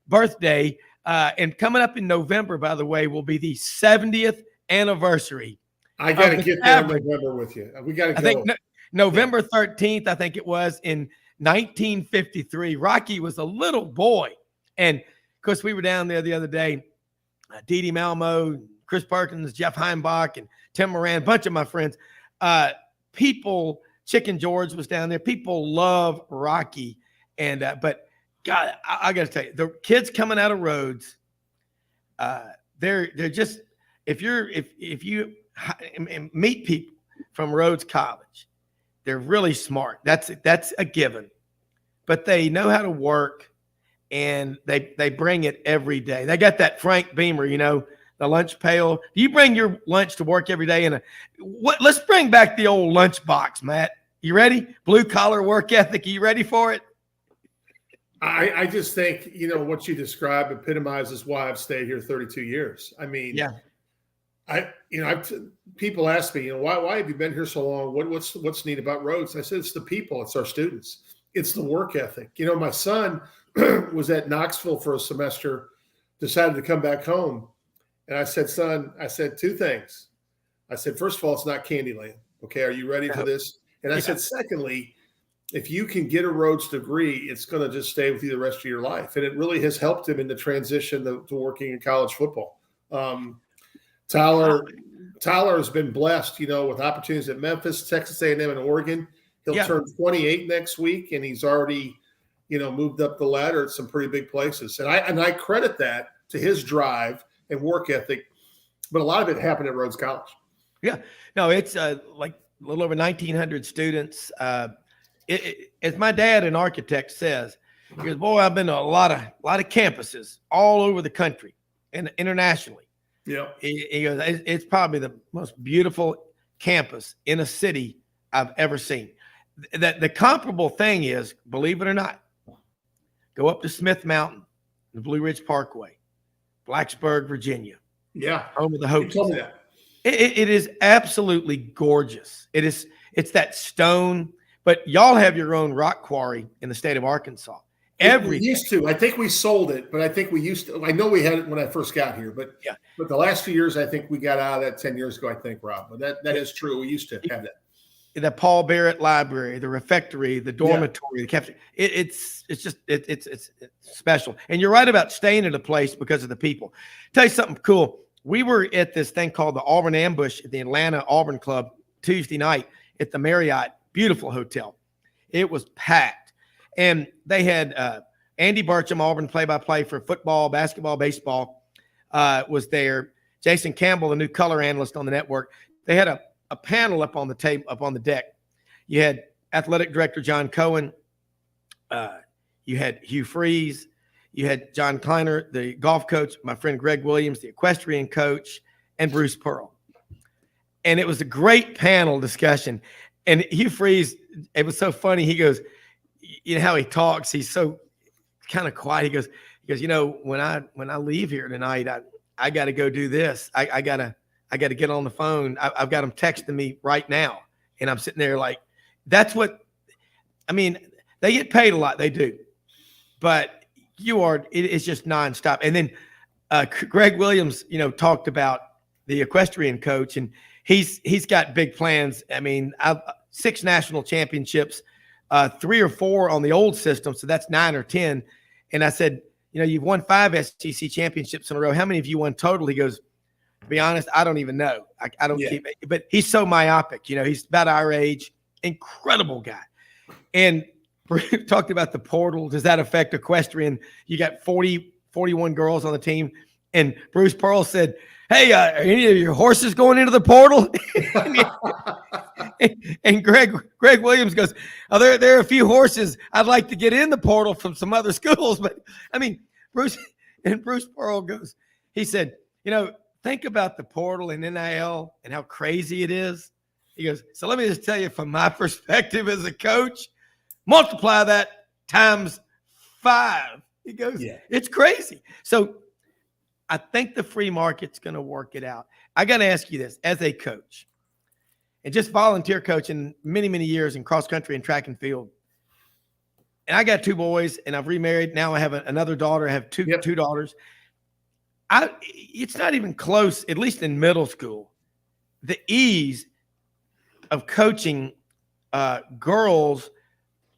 birthday. And coming up in November, by the way, will be the 70th anniversary. I got to get there in November with you. We got to go. I think November 13th, I think it was, in 1953. Rocky was a little boy. And, of course, we were down there the other day. Dee Dee Malmo, Chris Perkins, Jeff Heimbach, and Tim Moran, a bunch of my friends. Chicken George was down there. People love Rocky. And but, God, I got to tell you, the kids coming out of Rhodes, they're just – if you meet people from Rhodes College, they're really smart. That's a given. But they know how to work, and they bring it every day. They got that Frank Beamer, the lunch pail. Do you bring your lunch to work every day? Let's bring back the old lunch box, Matt. You ready? Blue collar work ethic. Are you ready for it? I just think, what you described epitomizes why I've stayed here 32 years. I mean, yeah. People ask me, why have you been here so long? What's neat about Rhodes? I said, it's the people, it's our students, it's the work ethic. My son was at Knoxville for a semester, decided to come back home. And I said, son, 2 things. I said, first of all, it's not Candyland. Okay. Are you ready for this? And I said, secondly, if you can get a Rhodes degree, it's going to just stay with you the rest of your life. And it really has helped him in the transition to working in college football. Tyler has been blessed, with opportunities at Memphis, Texas A&M, and Oregon. He'll turn 28 next week, and he's already, moved up the ladder at some pretty big places. And I credit that to his drive and work ethic, but a lot of it happened at Rhodes College. Yeah, no, it's like a little over 1,900 students. As my dad, an architect, says, he goes, boy, I've been to a lot of campuses all over the country and internationally. Yeah, he goes, it's probably the most beautiful campus in a city I've ever seen. The comparable thing is, believe it or not, go up to Smith Mountain, the Blue Ridge Parkway, Blacksburg, Virginia. Yeah, home of the Hokies. You told me that. It is absolutely gorgeous. It's that stone, but y'all have your own rock quarry in the state of Arkansas. We used to. I think we sold it, but I think we used to. I know we had it when I first got here, but the last few years, I think we got out of that 10 years ago, I think, Rob. But that is true. We used to have that. The Paul Barrett Library, the refectory, the dormitory, the cafeteria. It's special. And you're right about staying at a place because of the people. Tell you something cool. We were at this thing called the Auburn Ambush at the Atlanta Auburn Club Tuesday night at the Marriott, beautiful hotel. It was packed. And they had Andy Burcham, Auburn play-by-play for football, basketball, baseball, was there. Jason Campbell, the new color analyst on the network. They had a panel up on the table, up on the deck. You had athletic director John Cohen. You had Hugh Freeze. You had John Kleiner, the golf coach, my friend Greg Williams, the equestrian coach, and Bruce Pearl. And it was a great panel discussion. And Hugh Freeze, it was so funny. He goes, you know how he talks? He's so kind of quiet. He goes, when I leave here tonight, I got to go do this. I got to get on the phone. I've got them texting me right now. And I'm sitting there like, that's what, I mean, they get paid a lot. They do. But it's just nonstop. And then Greg Williams, talked about the equestrian coach, and he's got big plans. I mean, 6 national championships, 3 or 4 on the old system. So that's 9 or 10. And I said, you've won 5 SEC championships in a row. How many have you won total? He goes, to be honest, I don't even know. I don't keep it, but he's so myopic. He's about our age, incredible guy. And talked about the portal. Does that affect equestrian? You got 41 girls on the team. And Bruce Pearl said, hey, are any of your horses going into the portal? and Greg Williams goes, oh, there are a few horses I'd like to get in the portal from some other schools. But I mean, Bruce Pearl goes, he said, think about the portal and NIL and how crazy it is. He goes, so let me just tell you from my perspective as a coach, multiply that times 5. He goes, It's crazy. So I think the free market's going to work it out. I got to ask you this, as a coach, and just volunteer coaching many, many years in cross country and track and field. And I got 2 boys, and I've remarried. Now I have another daughter. I have two daughters. It's not even close, at least in middle school, the ease of coaching girls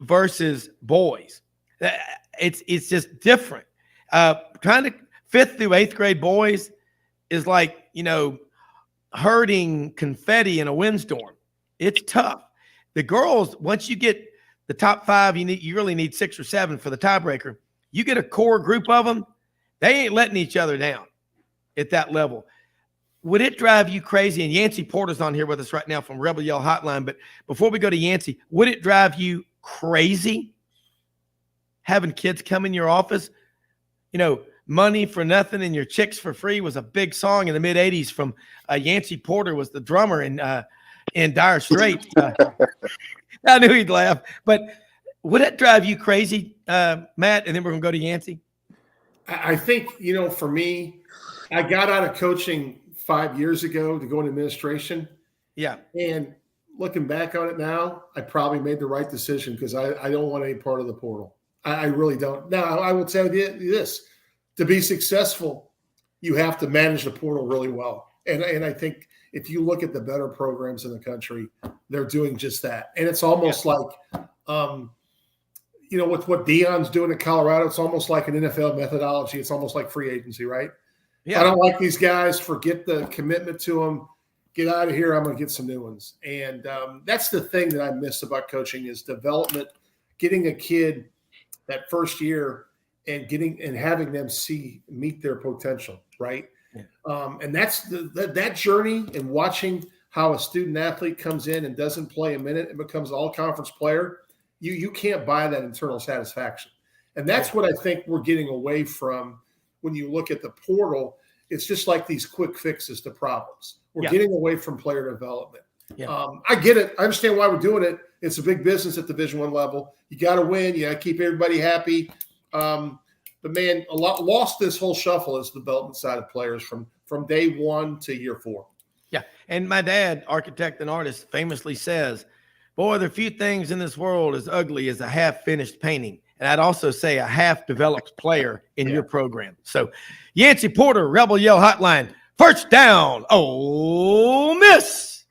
versus boys. It's just different. Trying to 5th through 8th grade boys is like, herding confetti in a windstorm. It's tough. The girls, once you get the top 5, you really need 6 or 7 for the tiebreaker. You get a core group of them, they ain't letting each other down at that level. Would it drive you crazy? And Yancy Porter's on here with us right now from Rebel Yell Hotline. But before we go to Yancy, would it drive you crazy having kids come in your office? Money for Nothing and Your Chicks for Free was a big song in the mid 80s from Yancy Porter was the drummer in Dire Straits. I knew he'd laugh, but would that drive you crazy, Matt? And then we're going to go to Yancy. I think, for me, I got out of coaching 5 years ago to go into administration. Yeah. And looking back on it now, I probably made the right decision because I don't want any part of the portal. I really don't. Now, I will tell you this. To be successful, you have to manage the portal really well. And I think if you look at the better programs in the country, they're doing just that. And it's almost like, with what Deion's doing in Colorado, it's almost like an NFL methodology. It's almost like free agency, right? Yeah. I don't like these guys. Forget the commitment to them. Get out of here. I'm going to get some new ones. And that's the thing that I miss about coaching is development, getting a kid that first year and having them meet their potential, right? Yeah. And that's that journey and watching how a student athlete comes in and doesn't play a minute and becomes an all-conference player, you can't buy that internal satisfaction. And that's what I think we're getting away from when you look at the portal. It's just like these quick fixes to problems. We're getting away from player development. Yeah. I get it. I understand why we're doing it. It's a big business at Division I level. You got to win. You got to keep everybody happy. But man, a lot lost this whole shuffle is the development side of players from day 1 to year 4. Yeah. And my dad, architect and artist, famously says, boy, there are few things in this world as ugly as a half-finished painting. And I'd also say a half-developed player in your program. So Yancy Porter, Rebel Yell Hotline, first down, Ole Miss.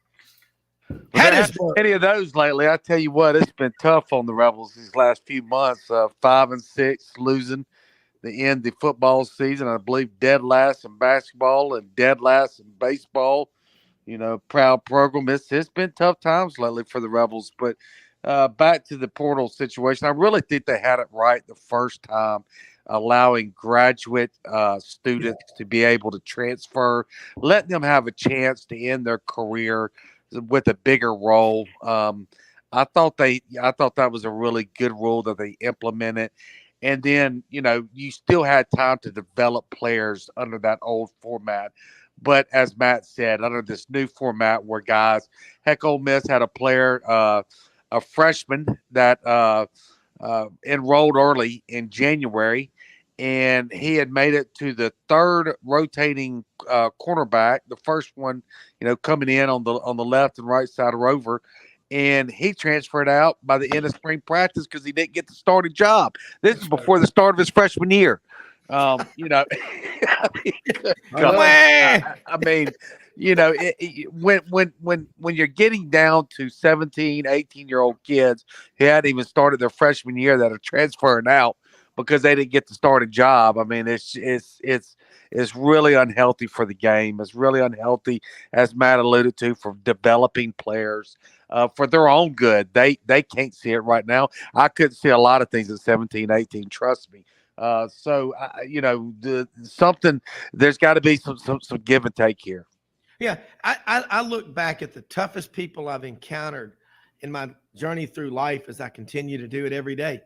Any of those lately, I tell you what, it's been tough on the Rebels these last few months. 5-6, losing the end of the football season. I believe dead last in basketball and dead last in baseball. Proud program. It's been tough times lately for the Rebels. But, back to the portal situation, I really think they had it right the first time, allowing graduate students to be able to transfer, letting them have a chance to end their career with a bigger role. I thought that was a really good rule that they implemented. And then, you still had time to develop players under that old format. But as Matt said, under this new format where Ole Miss had a player, a freshman that enrolled early in January, and he had made it to the third rotating cornerback, the first one, coming in on the left and right side of Rover. And he transferred out by the end of spring practice because he didn't get the starting job. This is before the start of his freshman year. I mean, when you're getting down to 17, 18-year-old kids who hadn't even started their freshman year that are transferring out because they didn't get the starting job, I mean, it's really unhealthy for the game. It's really unhealthy, as Matt alluded to, for developing players for their own good. They can't see it right now. I couldn't see a lot of things at 17, 18, trust me. There's got to be some give and take here. Yeah, I look back at the toughest people I've encountered in my journey through life as I continue to do it every day.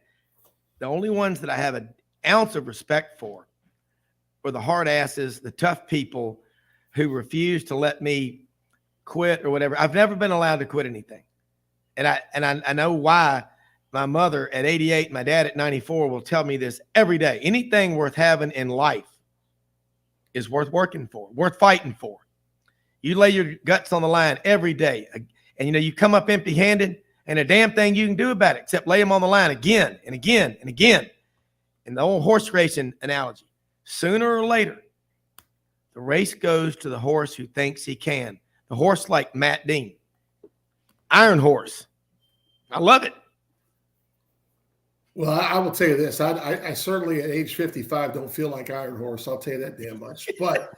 The only ones that I have an ounce of respect for were the hard asses, the tough people who refuse to let me quit or whatever. I've never been allowed to quit anything. And I know why. My mother at 88, my dad at 94 will tell me this every day. Anything worth having in life is worth working for, worth fighting for. You lay your guts on the line every day. And, you come up empty-handed, and a damn thing you can do about it except lay them on the line again and again and again. In the old horse racing analogy, sooner or later, the race goes to the horse who thinks he can. The horse like Matt Dean. Iron horse. I love it. Well, I will tell you this. I certainly at age 55 don't feel like Iron Horse. I'll tell you that damn much. But,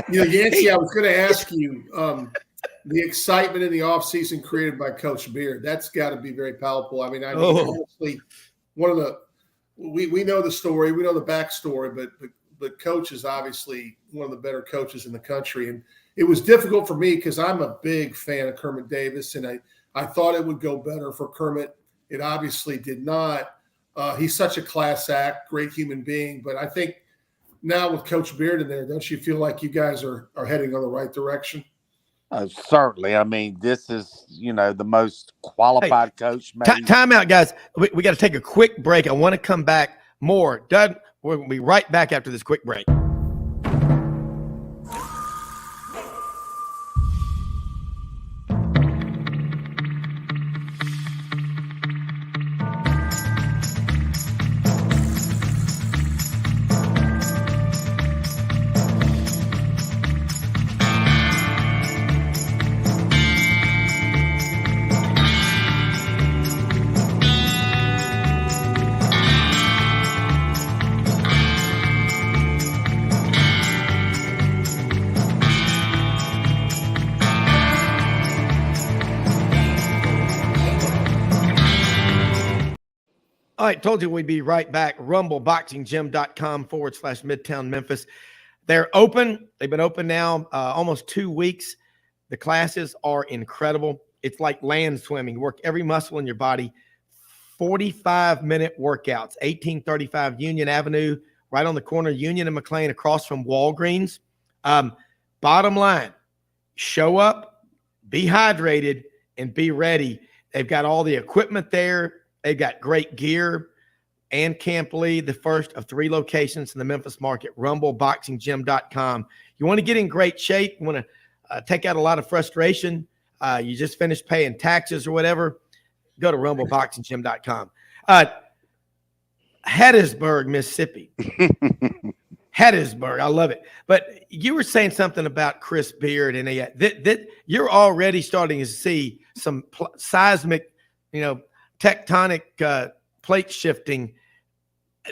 Yancy, I was going to ask you the excitement in the offseason created by Coach Beard. That's got to be very palpable. I mean, honestly, we know the story. We know the backstory, but Coach is obviously one of the better coaches in the country. And it was difficult for me because I'm a big fan of Kermit Davis, and I thought it would go better for Kermit. It obviously did not. He's such a class act, great human being. But I think now with Coach Beard in there, don't you feel like you guys are heading on the right direction? Certainly. I mean, this is, the most qualified coach. Time out, guys. We got to take a quick break. I want to come back more. Doug, we're going to be right back after this quick break. All right, told you we'd be right back. RumbleBoxingGym.com/Midtown Memphis. They're open. They've been open now almost 2 weeks. The classes are incredible. It's like land swimming. You work every muscle in your body. 45-minute workouts. 1835 Union Avenue, right on the corner of Union and McLean, across from Walgreens. Bottom line, show up, be hydrated, and be ready. They've got all the equipment there. They've got great gear. And Camp Lee, the first of 3 locations in the Memphis market, RumbleBoxingGym.com. You want to get in great shape, you want to take out a lot of frustration, you just finished paying taxes or whatever, go to RumbleBoxingGym.com. Hattiesburg, Mississippi. Hattiesburg, I love it. But you were saying something about Chris Beard, and that you're already starting to see some seismic, tectonic plate shifting.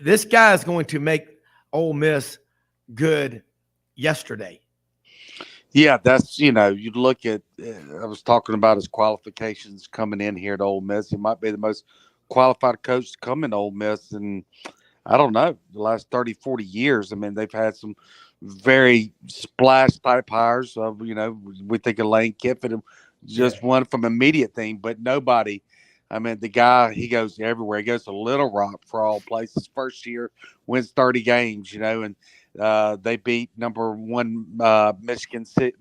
This guy is going to make Ole Miss good yesterday. Yeah, that's you look at. I was talking about his qualifications coming in here to Ole Miss. He might be the most qualified coach to come in Ole Miss, and I don't know, the last 30, 40 years. I mean, they've had some very splash type hires. We think of Lane Kiffin, just one from immediate thing, but nobody. I mean, the guy, he goes everywhere. He goes to Little Rock for all places. First year, wins 30 games, and they beat number one Michigan State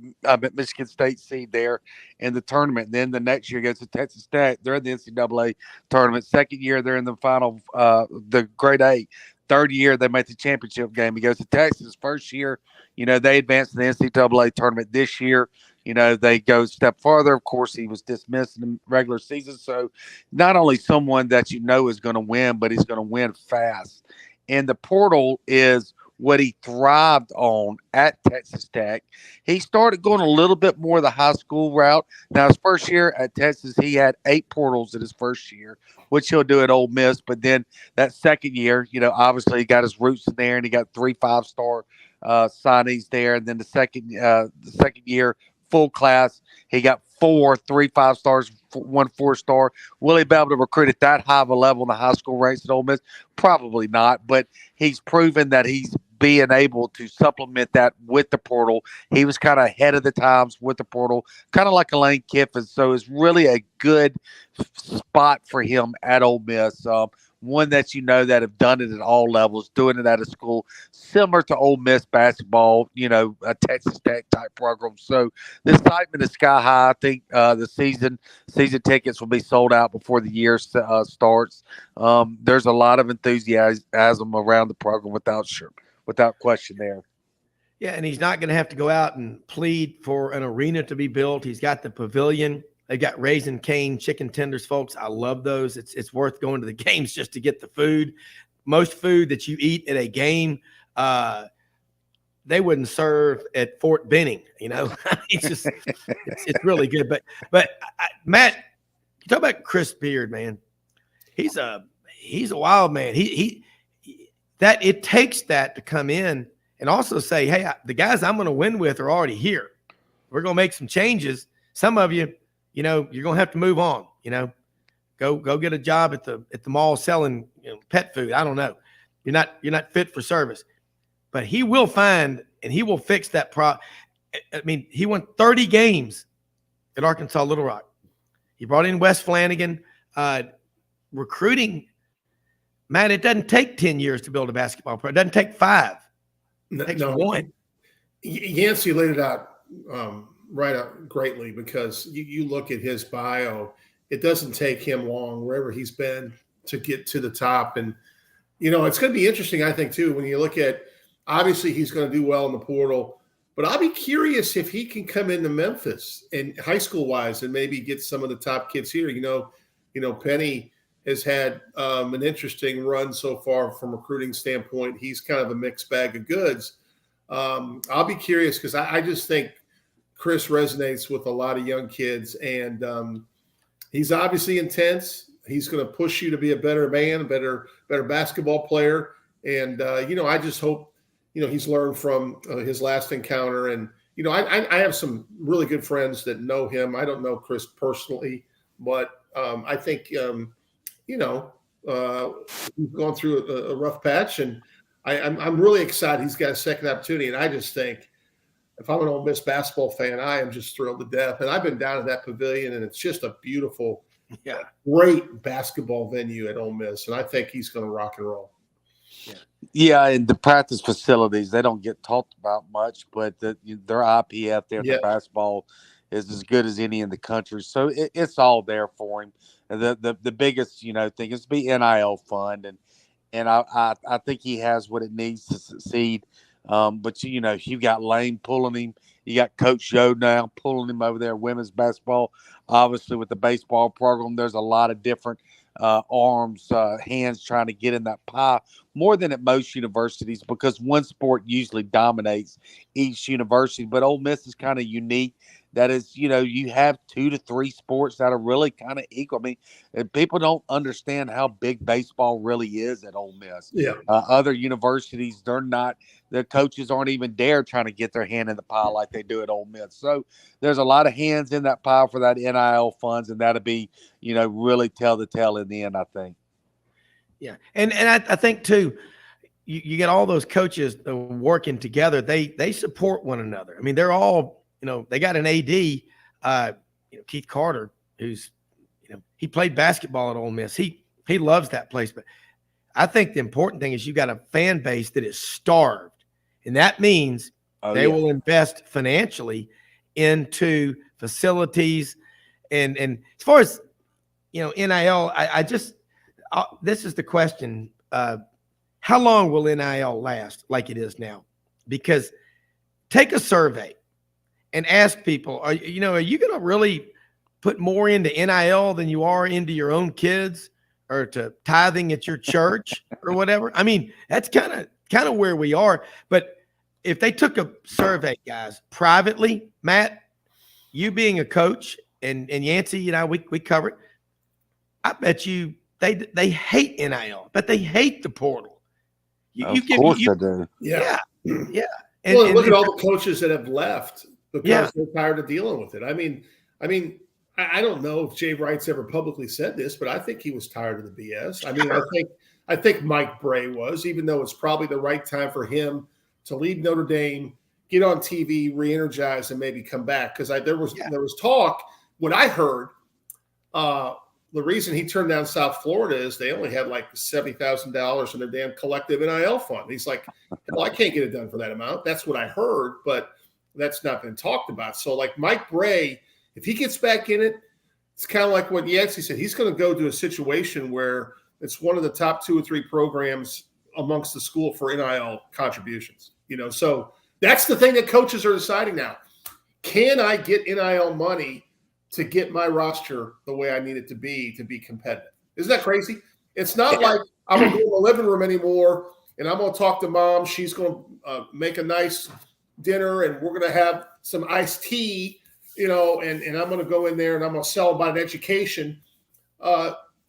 seed there in the tournament. And then the next year goes to Texas Tech. They're in the NCAA tournament. Second year, they're in the final, the grade A. Third year, they make the championship game. He goes to Texas. First year, they advanced to the NCAA tournament. This year, they go a step farther. Of course, he was dismissed in the regular season. So not only someone that is going to win, but he's going to win fast. And the portal is what he thrived on at Texas Tech. He started going a little bit more the high school route. Now, his first year at Texas, he had 8 portals in his first year, which he'll do at Ole Miss. But then that second year, obviously he got his roots in there, and he got 3 5-star signees there. And then the second year, full class, he got 4 3 5-stars, 1 4-star. Will he be able to recruit at that high of a level in the high school ranks at Ole Miss? Probably not, but he's proven that he's being able to supplement that with the portal. He was kind of ahead of the times with the portal, kind of like a Lane Kiffin. So it's really a good spot for him at Ole Miss. One that that have done it at all levels, doing it at a school similar to Ole Miss basketball, a Texas Tech type program. So the excitement is sky high. I think the season tickets will be sold out before the year starts. There's a lot of enthusiasm around the program without question there. Yeah, and he's not going to have to go out and plead for an arena to be built. He's got the pavilion. They've got Raising Cane chicken tenders, folks. I love those. It's worth going to the games just to get the food. Most food that you eat at a game, they wouldn't serve at Fort Benning. It's really good. But Matt, you talk about Chris Beard, man. He's a wild man. That it takes that to come in and also say, hey, the guys I'm going to win with are already here. We're going to make some changes. Some of you, you're going to have to move on, go get a job at the mall selling pet food. I don't know. You're not fit for service, but he will find and he will fix that problem. I mean, he won 30 games at Arkansas Little Rock. He brought in Wes Flanagan, recruiting. Man, it doesn't take 10 years to build a basketball program. It doesn't take 5. It takes 1. Yancy laid it out right out greatly, because you look at his bio, it doesn't take him long wherever he's been to get to the top. And, it's going to be interesting, I think, too, when you look at, obviously he's going to do well in the portal, but I'll be curious if he can come into Memphis and high school wise and maybe get some of the top kids here. Penny has had an interesting run so far from a recruiting standpoint. He's kind of a mixed bag of goods. I'll be curious, because I just think Chris resonates with a lot of young kids, and he's obviously intense. He's going to push you to be a better man, a better basketball player. And, I just hope, he's learned from his last encounter. And, I have some really good friends that know him. I don't know Chris personally, but I think, he's gone through a rough patch, and I'm really excited he's got a second opportunity. And I just think, if I'm an Ole Miss basketball fan, I am just thrilled to death. And I've been down at that pavilion, and it's just a beautiful, great basketball venue at Ole Miss. And I think he's going to rock and roll. Yeah, and the practice facilities, they don't get talked about much, but their IP out there, the basketball is as good as any in the country. So it's all there for him. And the biggest, thing is to be NIL fund. And I think he has what it needs to succeed. But you got Lane pulling him. You got Coach Joe now pulling him over there. Women's basketball, obviously with the baseball program, there's a lot of different arms, hands trying to get in that pie, more than at most universities, because one sport usually dominates each university. But Ole Miss is kind of unique that is, you have 2 to 3 sports that are really kind of equal. I mean, people don't understand how big baseball really is at Ole Miss. Yeah. Other universities, their coaches aren't even dare trying to get their hand in the pile like they do at Ole Miss. So there's a lot of hands in that pile for that NIL funds, and that'll be, really tell the tale in the end, I think. Yeah. And I think too, you get all those coaches working together. They support one another. I mean, they're all, they got an AD, Keith Carter, who's, he played basketball at Ole Miss. He loves that place. But I think the important thing is you got a fan base that is starved. And that means they will invest financially into facilities. And as far as, NIL, this is the question. How long will NIL last like it is now? Because take a survey and ask people, are you going to really put more into NIL than you are into your own kids or to tithing at your church or whatever? I mean, that's kind of where we are. But if they took a survey, guys, privately, Matt, you being a coach and Yancy, we cover it. I bet you they hate NIL, but they hate the portal. Of course they do. Yeah. Yeah. And look at all the coaches that have left because they're tired of dealing with it. I mean, I don't know if Jay Wright's ever publicly said this, but I think he was tired of the BS. I mean, I think Mike Bray was, even though it's probably the right time for him to leave Notre Dame, get on TV, re-energize, and maybe come back. Because there was talk. What I heard, the reason he turned down South Florida is they only had like $70,000 in their damn collective NIL fund. He's like, well, I can't get it done for that amount. That's what I heard, but that's not been talked about. So like Mike Bray, if he gets back in it, it's kind of like what Yancy said. He's going to go to a situation where it's one of the top 2 or 3 programs amongst the school for NIL contributions. So that's the thing that coaches are deciding now. Can I get NIL money to get my roster the way I need it to be competitive? Isn't that crazy? It's not like I'm going to go in the living room anymore and I'm going to talk to mom. She's going to make a nice dinner and we're going to have some iced tea, and I'm going to go in there and I'm going to sell about an education.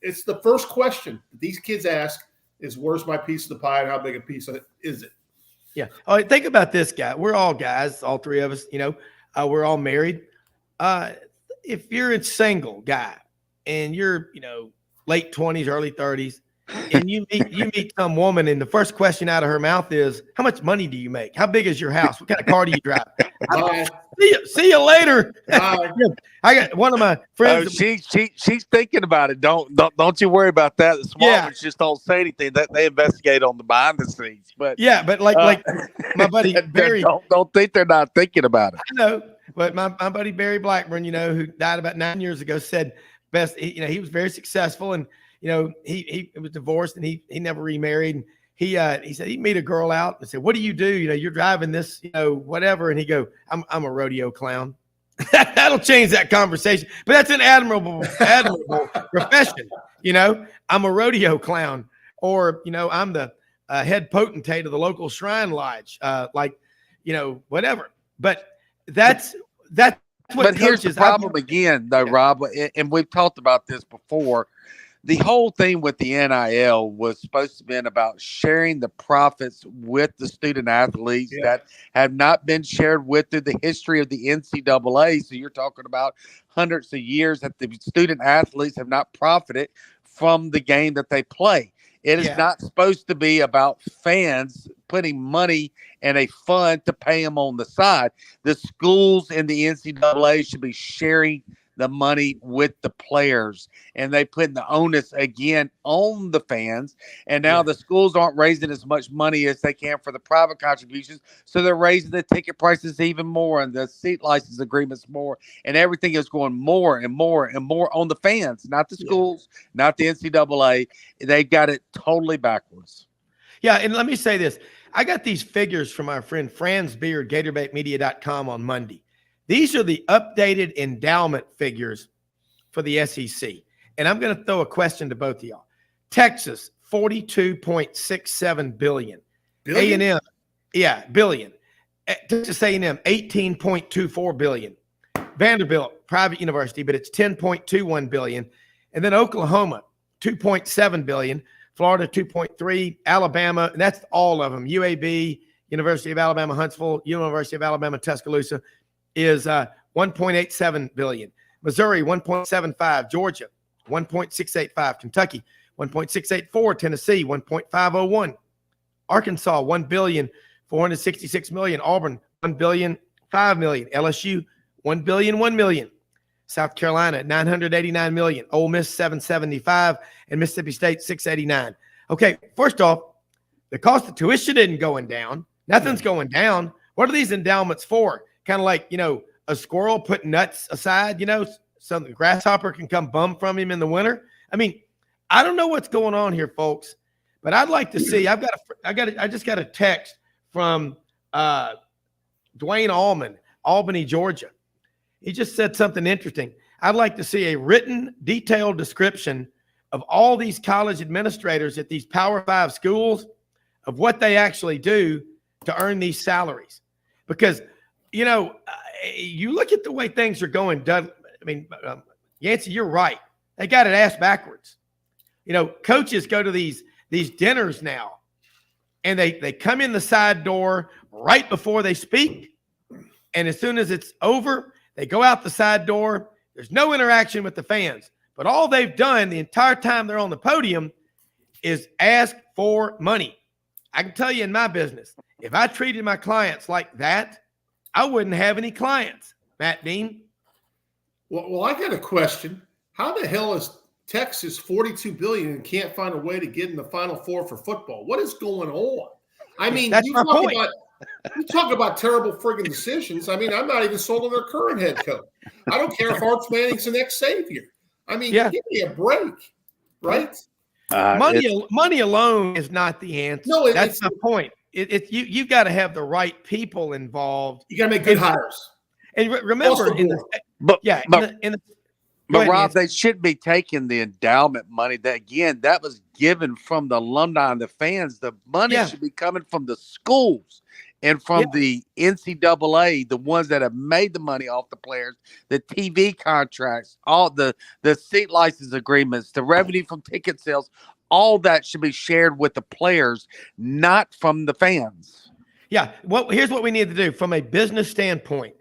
It's the first question that these kids ask is, where's my piece of the pie and how big a piece of it is it? Yeah. All right, think about this, guy. We're all guys, all 3 of us, we're all married. If you're a single guy and you're, late 20s, early 30s, and you meet some woman and the first question out of her mouth is, how much money do you make? How big is your house? What kind of car do you drive? See you later. I got one of my friends. She's thinking about it. Don't you worry about that. The small ones just don't say anything. That they investigate on the behind the scenes. But but like my buddy Barry, don't think they're not thinking about it. I know, but my buddy Barry Blackburn, who died about 9 years ago, said best. He was very successful, and he was divorced, and he never remarried. And he said he'd meet a girl out and said, "What do? You're driving this, whatever." And he go, "I'm a rodeo clown." That'll change that conversation. But that's an admirable profession. I'm a rodeo clown, or I'm the head potentate of the local shrine lodge, whatever. But that's what. But here's the problem again, though, Rob, and we've talked about this before. The whole thing with the NIL was supposed to be about sharing the profits with the student athletes that have not been shared with through the history of the NCAA. So you're talking about hundreds of years that the student athletes have not profited from the game that they play. It is not supposed to be about fans putting money in a fund to pay them on the side. The schools and the NCAA should be sharing the money with the players, and they put the onus again on the fans. And now the schools aren't raising as much money as they can for the private contributions, so they're raising the ticket prices even more and the seat license agreements more, and everything is going more and more and more on the fans, not the schools, not the NCAA. They got it totally backwards. Yeah, and let me say this. I got these figures from our friend Franz Beard, GatorbaitMedia.com on Monday. These are the updated endowment figures for the SEC. And I'm going to throw a question to both of y'all. Texas, $42.67 billion. A&M, billion. Texas A&M, $18.24 billion. Vanderbilt, private university, but it's $10.21 billion. And then Oklahoma, $2.7 billion. Florida, 2.3, Alabama, and that's all of them. UAB, University of Alabama, Huntsville, University of Alabama, Tuscaloosa is 1.87 billion. Missouri, 1.75. Georgia, 1.685. Kentucky, 1.684. Tennessee, 1.501. Arkansas, $1.466 billion. Auburn, $1.005 billion. LSU, $1.1 billion. South Carolina, $989 million. Ole Miss, $775, and Mississippi State, $689. Okay, first off, the cost of tuition isn't going down. Nothing's going down. What are these endowments for? Kind of like, a squirrel putting nuts aside, so the grasshopper can come bum from him in the winter. I mean, I don't know what's going on here, folks, but I'd like to see. I just got a text from Dwayne Allman, Albany, Georgia. He just said something interesting. I'd like to see a written, detailed description of all these college administrators at these Power 5 schools of what they actually do to earn these salaries. Because, you look at the way things are going, Dudley, Yancy, you're right. They got it ass backwards. Coaches go to these dinners now, and they come in the side door right before they speak. And as soon as it's over, they go out the side door. There's no interaction with the fans. But all they've done the entire time they're on the podium is ask for money. I can tell you in my business, if I treated my clients like that, I wouldn't have any clients, Matt Dean. Well, I got a question. How the hell is Texas $42 billion and can't find a way to get in the Final Four for football? What is going on? I mean, that's my point. You talk about terrible friggin' decisions. I'm not even sold on their current head coach. I don't care if Arch Manning's the next savior. Give me a break, right? Money alone is not the answer. No, that's the point. You've got to have the right people involved. You got to make good hires. And remember, But Rob, they shouldn't be taking the endowment money. That was given from the alumni and the fans. The money should be coming from the schools and from the NCAA, the ones that have made the money off the players, the TV contracts, all the seat license agreements, the revenue from ticket sales. All that should be shared with the players, not from the fans. Yeah. Well, here's what we need to do from a business standpoint.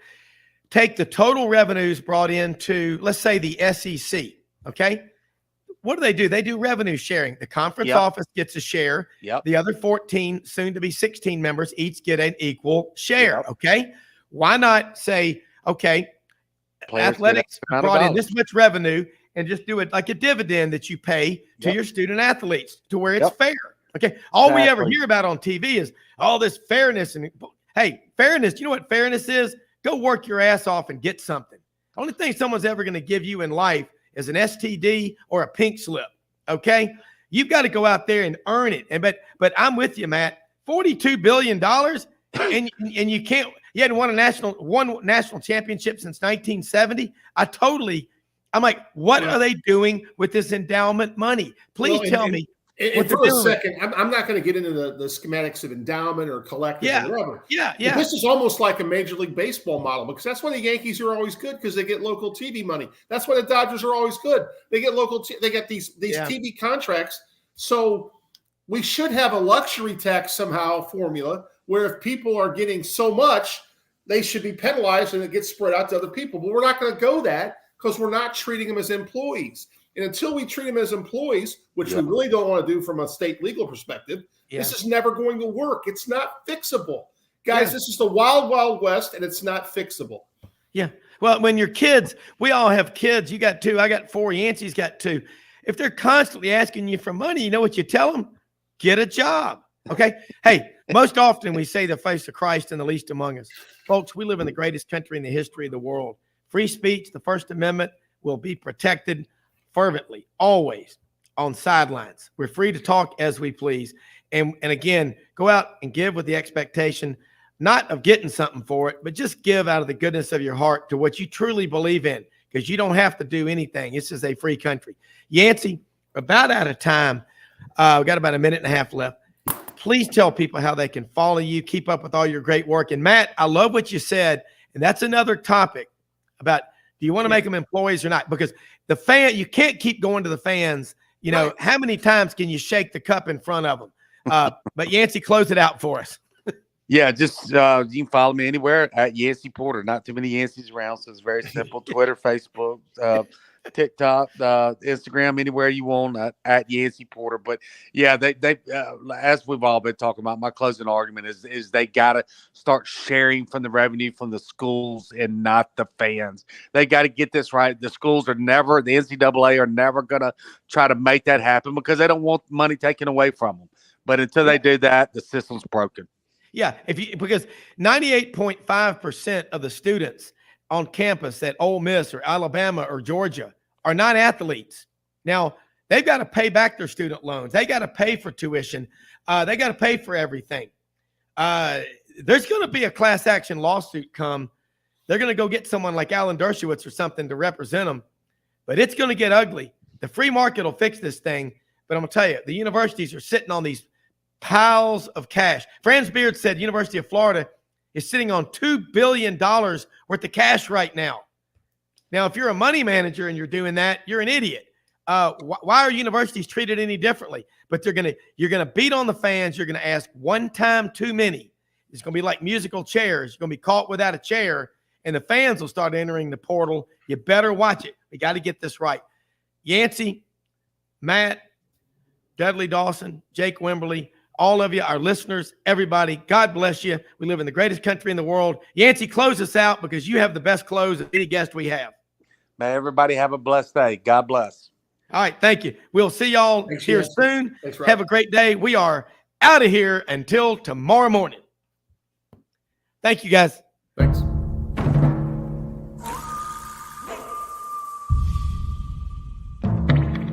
Take the total revenues brought into, let's say, the SEC, okay? What do? They do revenue sharing. The conference office gets a share. Yep. The other 14, soon to be 16 members, each get an equal share, okay? Why not say, okay, Players athletics brought in this much revenue and just do it like a dividend that you pay to your student athletes to where it's fair, okay? All we ever hear about on TV is all this fairness. And, hey, fairness, you know what fairness is? Go work your ass off and get something. The only thing someone's ever going to give you in life is an STD or a pink slip, okay? You've got to go out there and earn it. But I'm with you, Matt. $42 billion, and you can't – you hadn't won one national championship since 1970. I'm like, what are they doing with this endowment money? Please tell me. And for a second, I'm not going to get into the schematics of endowment or collective or whatever. Yeah. But this is almost like a Major League Baseball model, because that's why the Yankees are always good, because they get local TV money. That's why the Dodgers are always good. They get they get these TV contracts. So we should have a luxury tax somehow formula where if people are getting so much, they should be penalized and it gets spread out to other people. But we're not going to go that because we're not treating them as employees. And until we treat them as employees, which we really don't want to do from a state legal perspective, this is never going to work. It's not fixable. Guys, this is the wild, wild west, and it's not fixable. Yeah. Well, when your kids, we all have kids. You got 2. I got 4. Yancy's got 2. If they're constantly asking you for money, you know what you tell them? Get a job. Okay? Hey, most often we say the face of Christ and the least among us. Folks, we live in the greatest country in the history of the world. Free speech, the First Amendment, will be protected fervently, always on Sidelines. We're free to talk as we please. And again, go out and give with the expectation, not of getting something for it, but just give out of the goodness of your heart to what you truly believe in, because you don't have to do anything. This is a free country. Yancy, about out of time. We've got about a minute and a half left. Please tell people how they can follow you, keep up with all your great work. And Matt, I love what you said. And that's another topic about, do you want to make them employees or not? Because you can't keep going to the fans. You know, how many times can you shake the cup in front of them? But Yancy, close it out for us. Yeah, just you can follow me anywhere at Yancy Porter. Not too many Yancys around, so it's very simple. Twitter, Facebook, TikTok, Instagram, anywhere you want at Yancy Porter. But yeah, they as we've all been talking about, my closing argument is they got to start sharing from the revenue from the schools and not the fans. They got to get this right. The schools are never, the NCAA are never going to try to make that happen because they don't want money taken away from them. But until they do that, the system's broken. Yeah, because 98.5% of the students on campus at Ole Miss or Alabama or Georgia are not athletes. Now, they've got to pay back their student loans. They got to pay for tuition. They got to pay for everything. There's going to be a class action lawsuit come. They're going to go get someone like Alan Dershowitz or something to represent them, but it's going to get ugly. The free market will fix this thing, but I'm going to tell you, the universities are sitting on these piles of cash. Franz Beard said University of Florida is sitting on $2 billion worth of cash right now. Now, if you're a money manager and you're doing that, you're an idiot. Why are universities treated any differently? But you're gonna beat on the fans. You're gonna ask one time too many. It's gonna be like musical chairs. You're gonna be caught without a chair, and the fans will start entering the portal. You better watch it. We got to get this right. Yancy, Matt, Dudley, Dawson, Jake Wimberly, all of you, our listeners, everybody, God bless you. We live in the greatest country in the world. Yancy, close us out because you have the best close of any guest we have. May everybody have a blessed day. God bless. All right, thank you. We'll see y'all here soon. Thanks, have a great day. We are out of here until tomorrow morning. Thank you, guys. Thanks.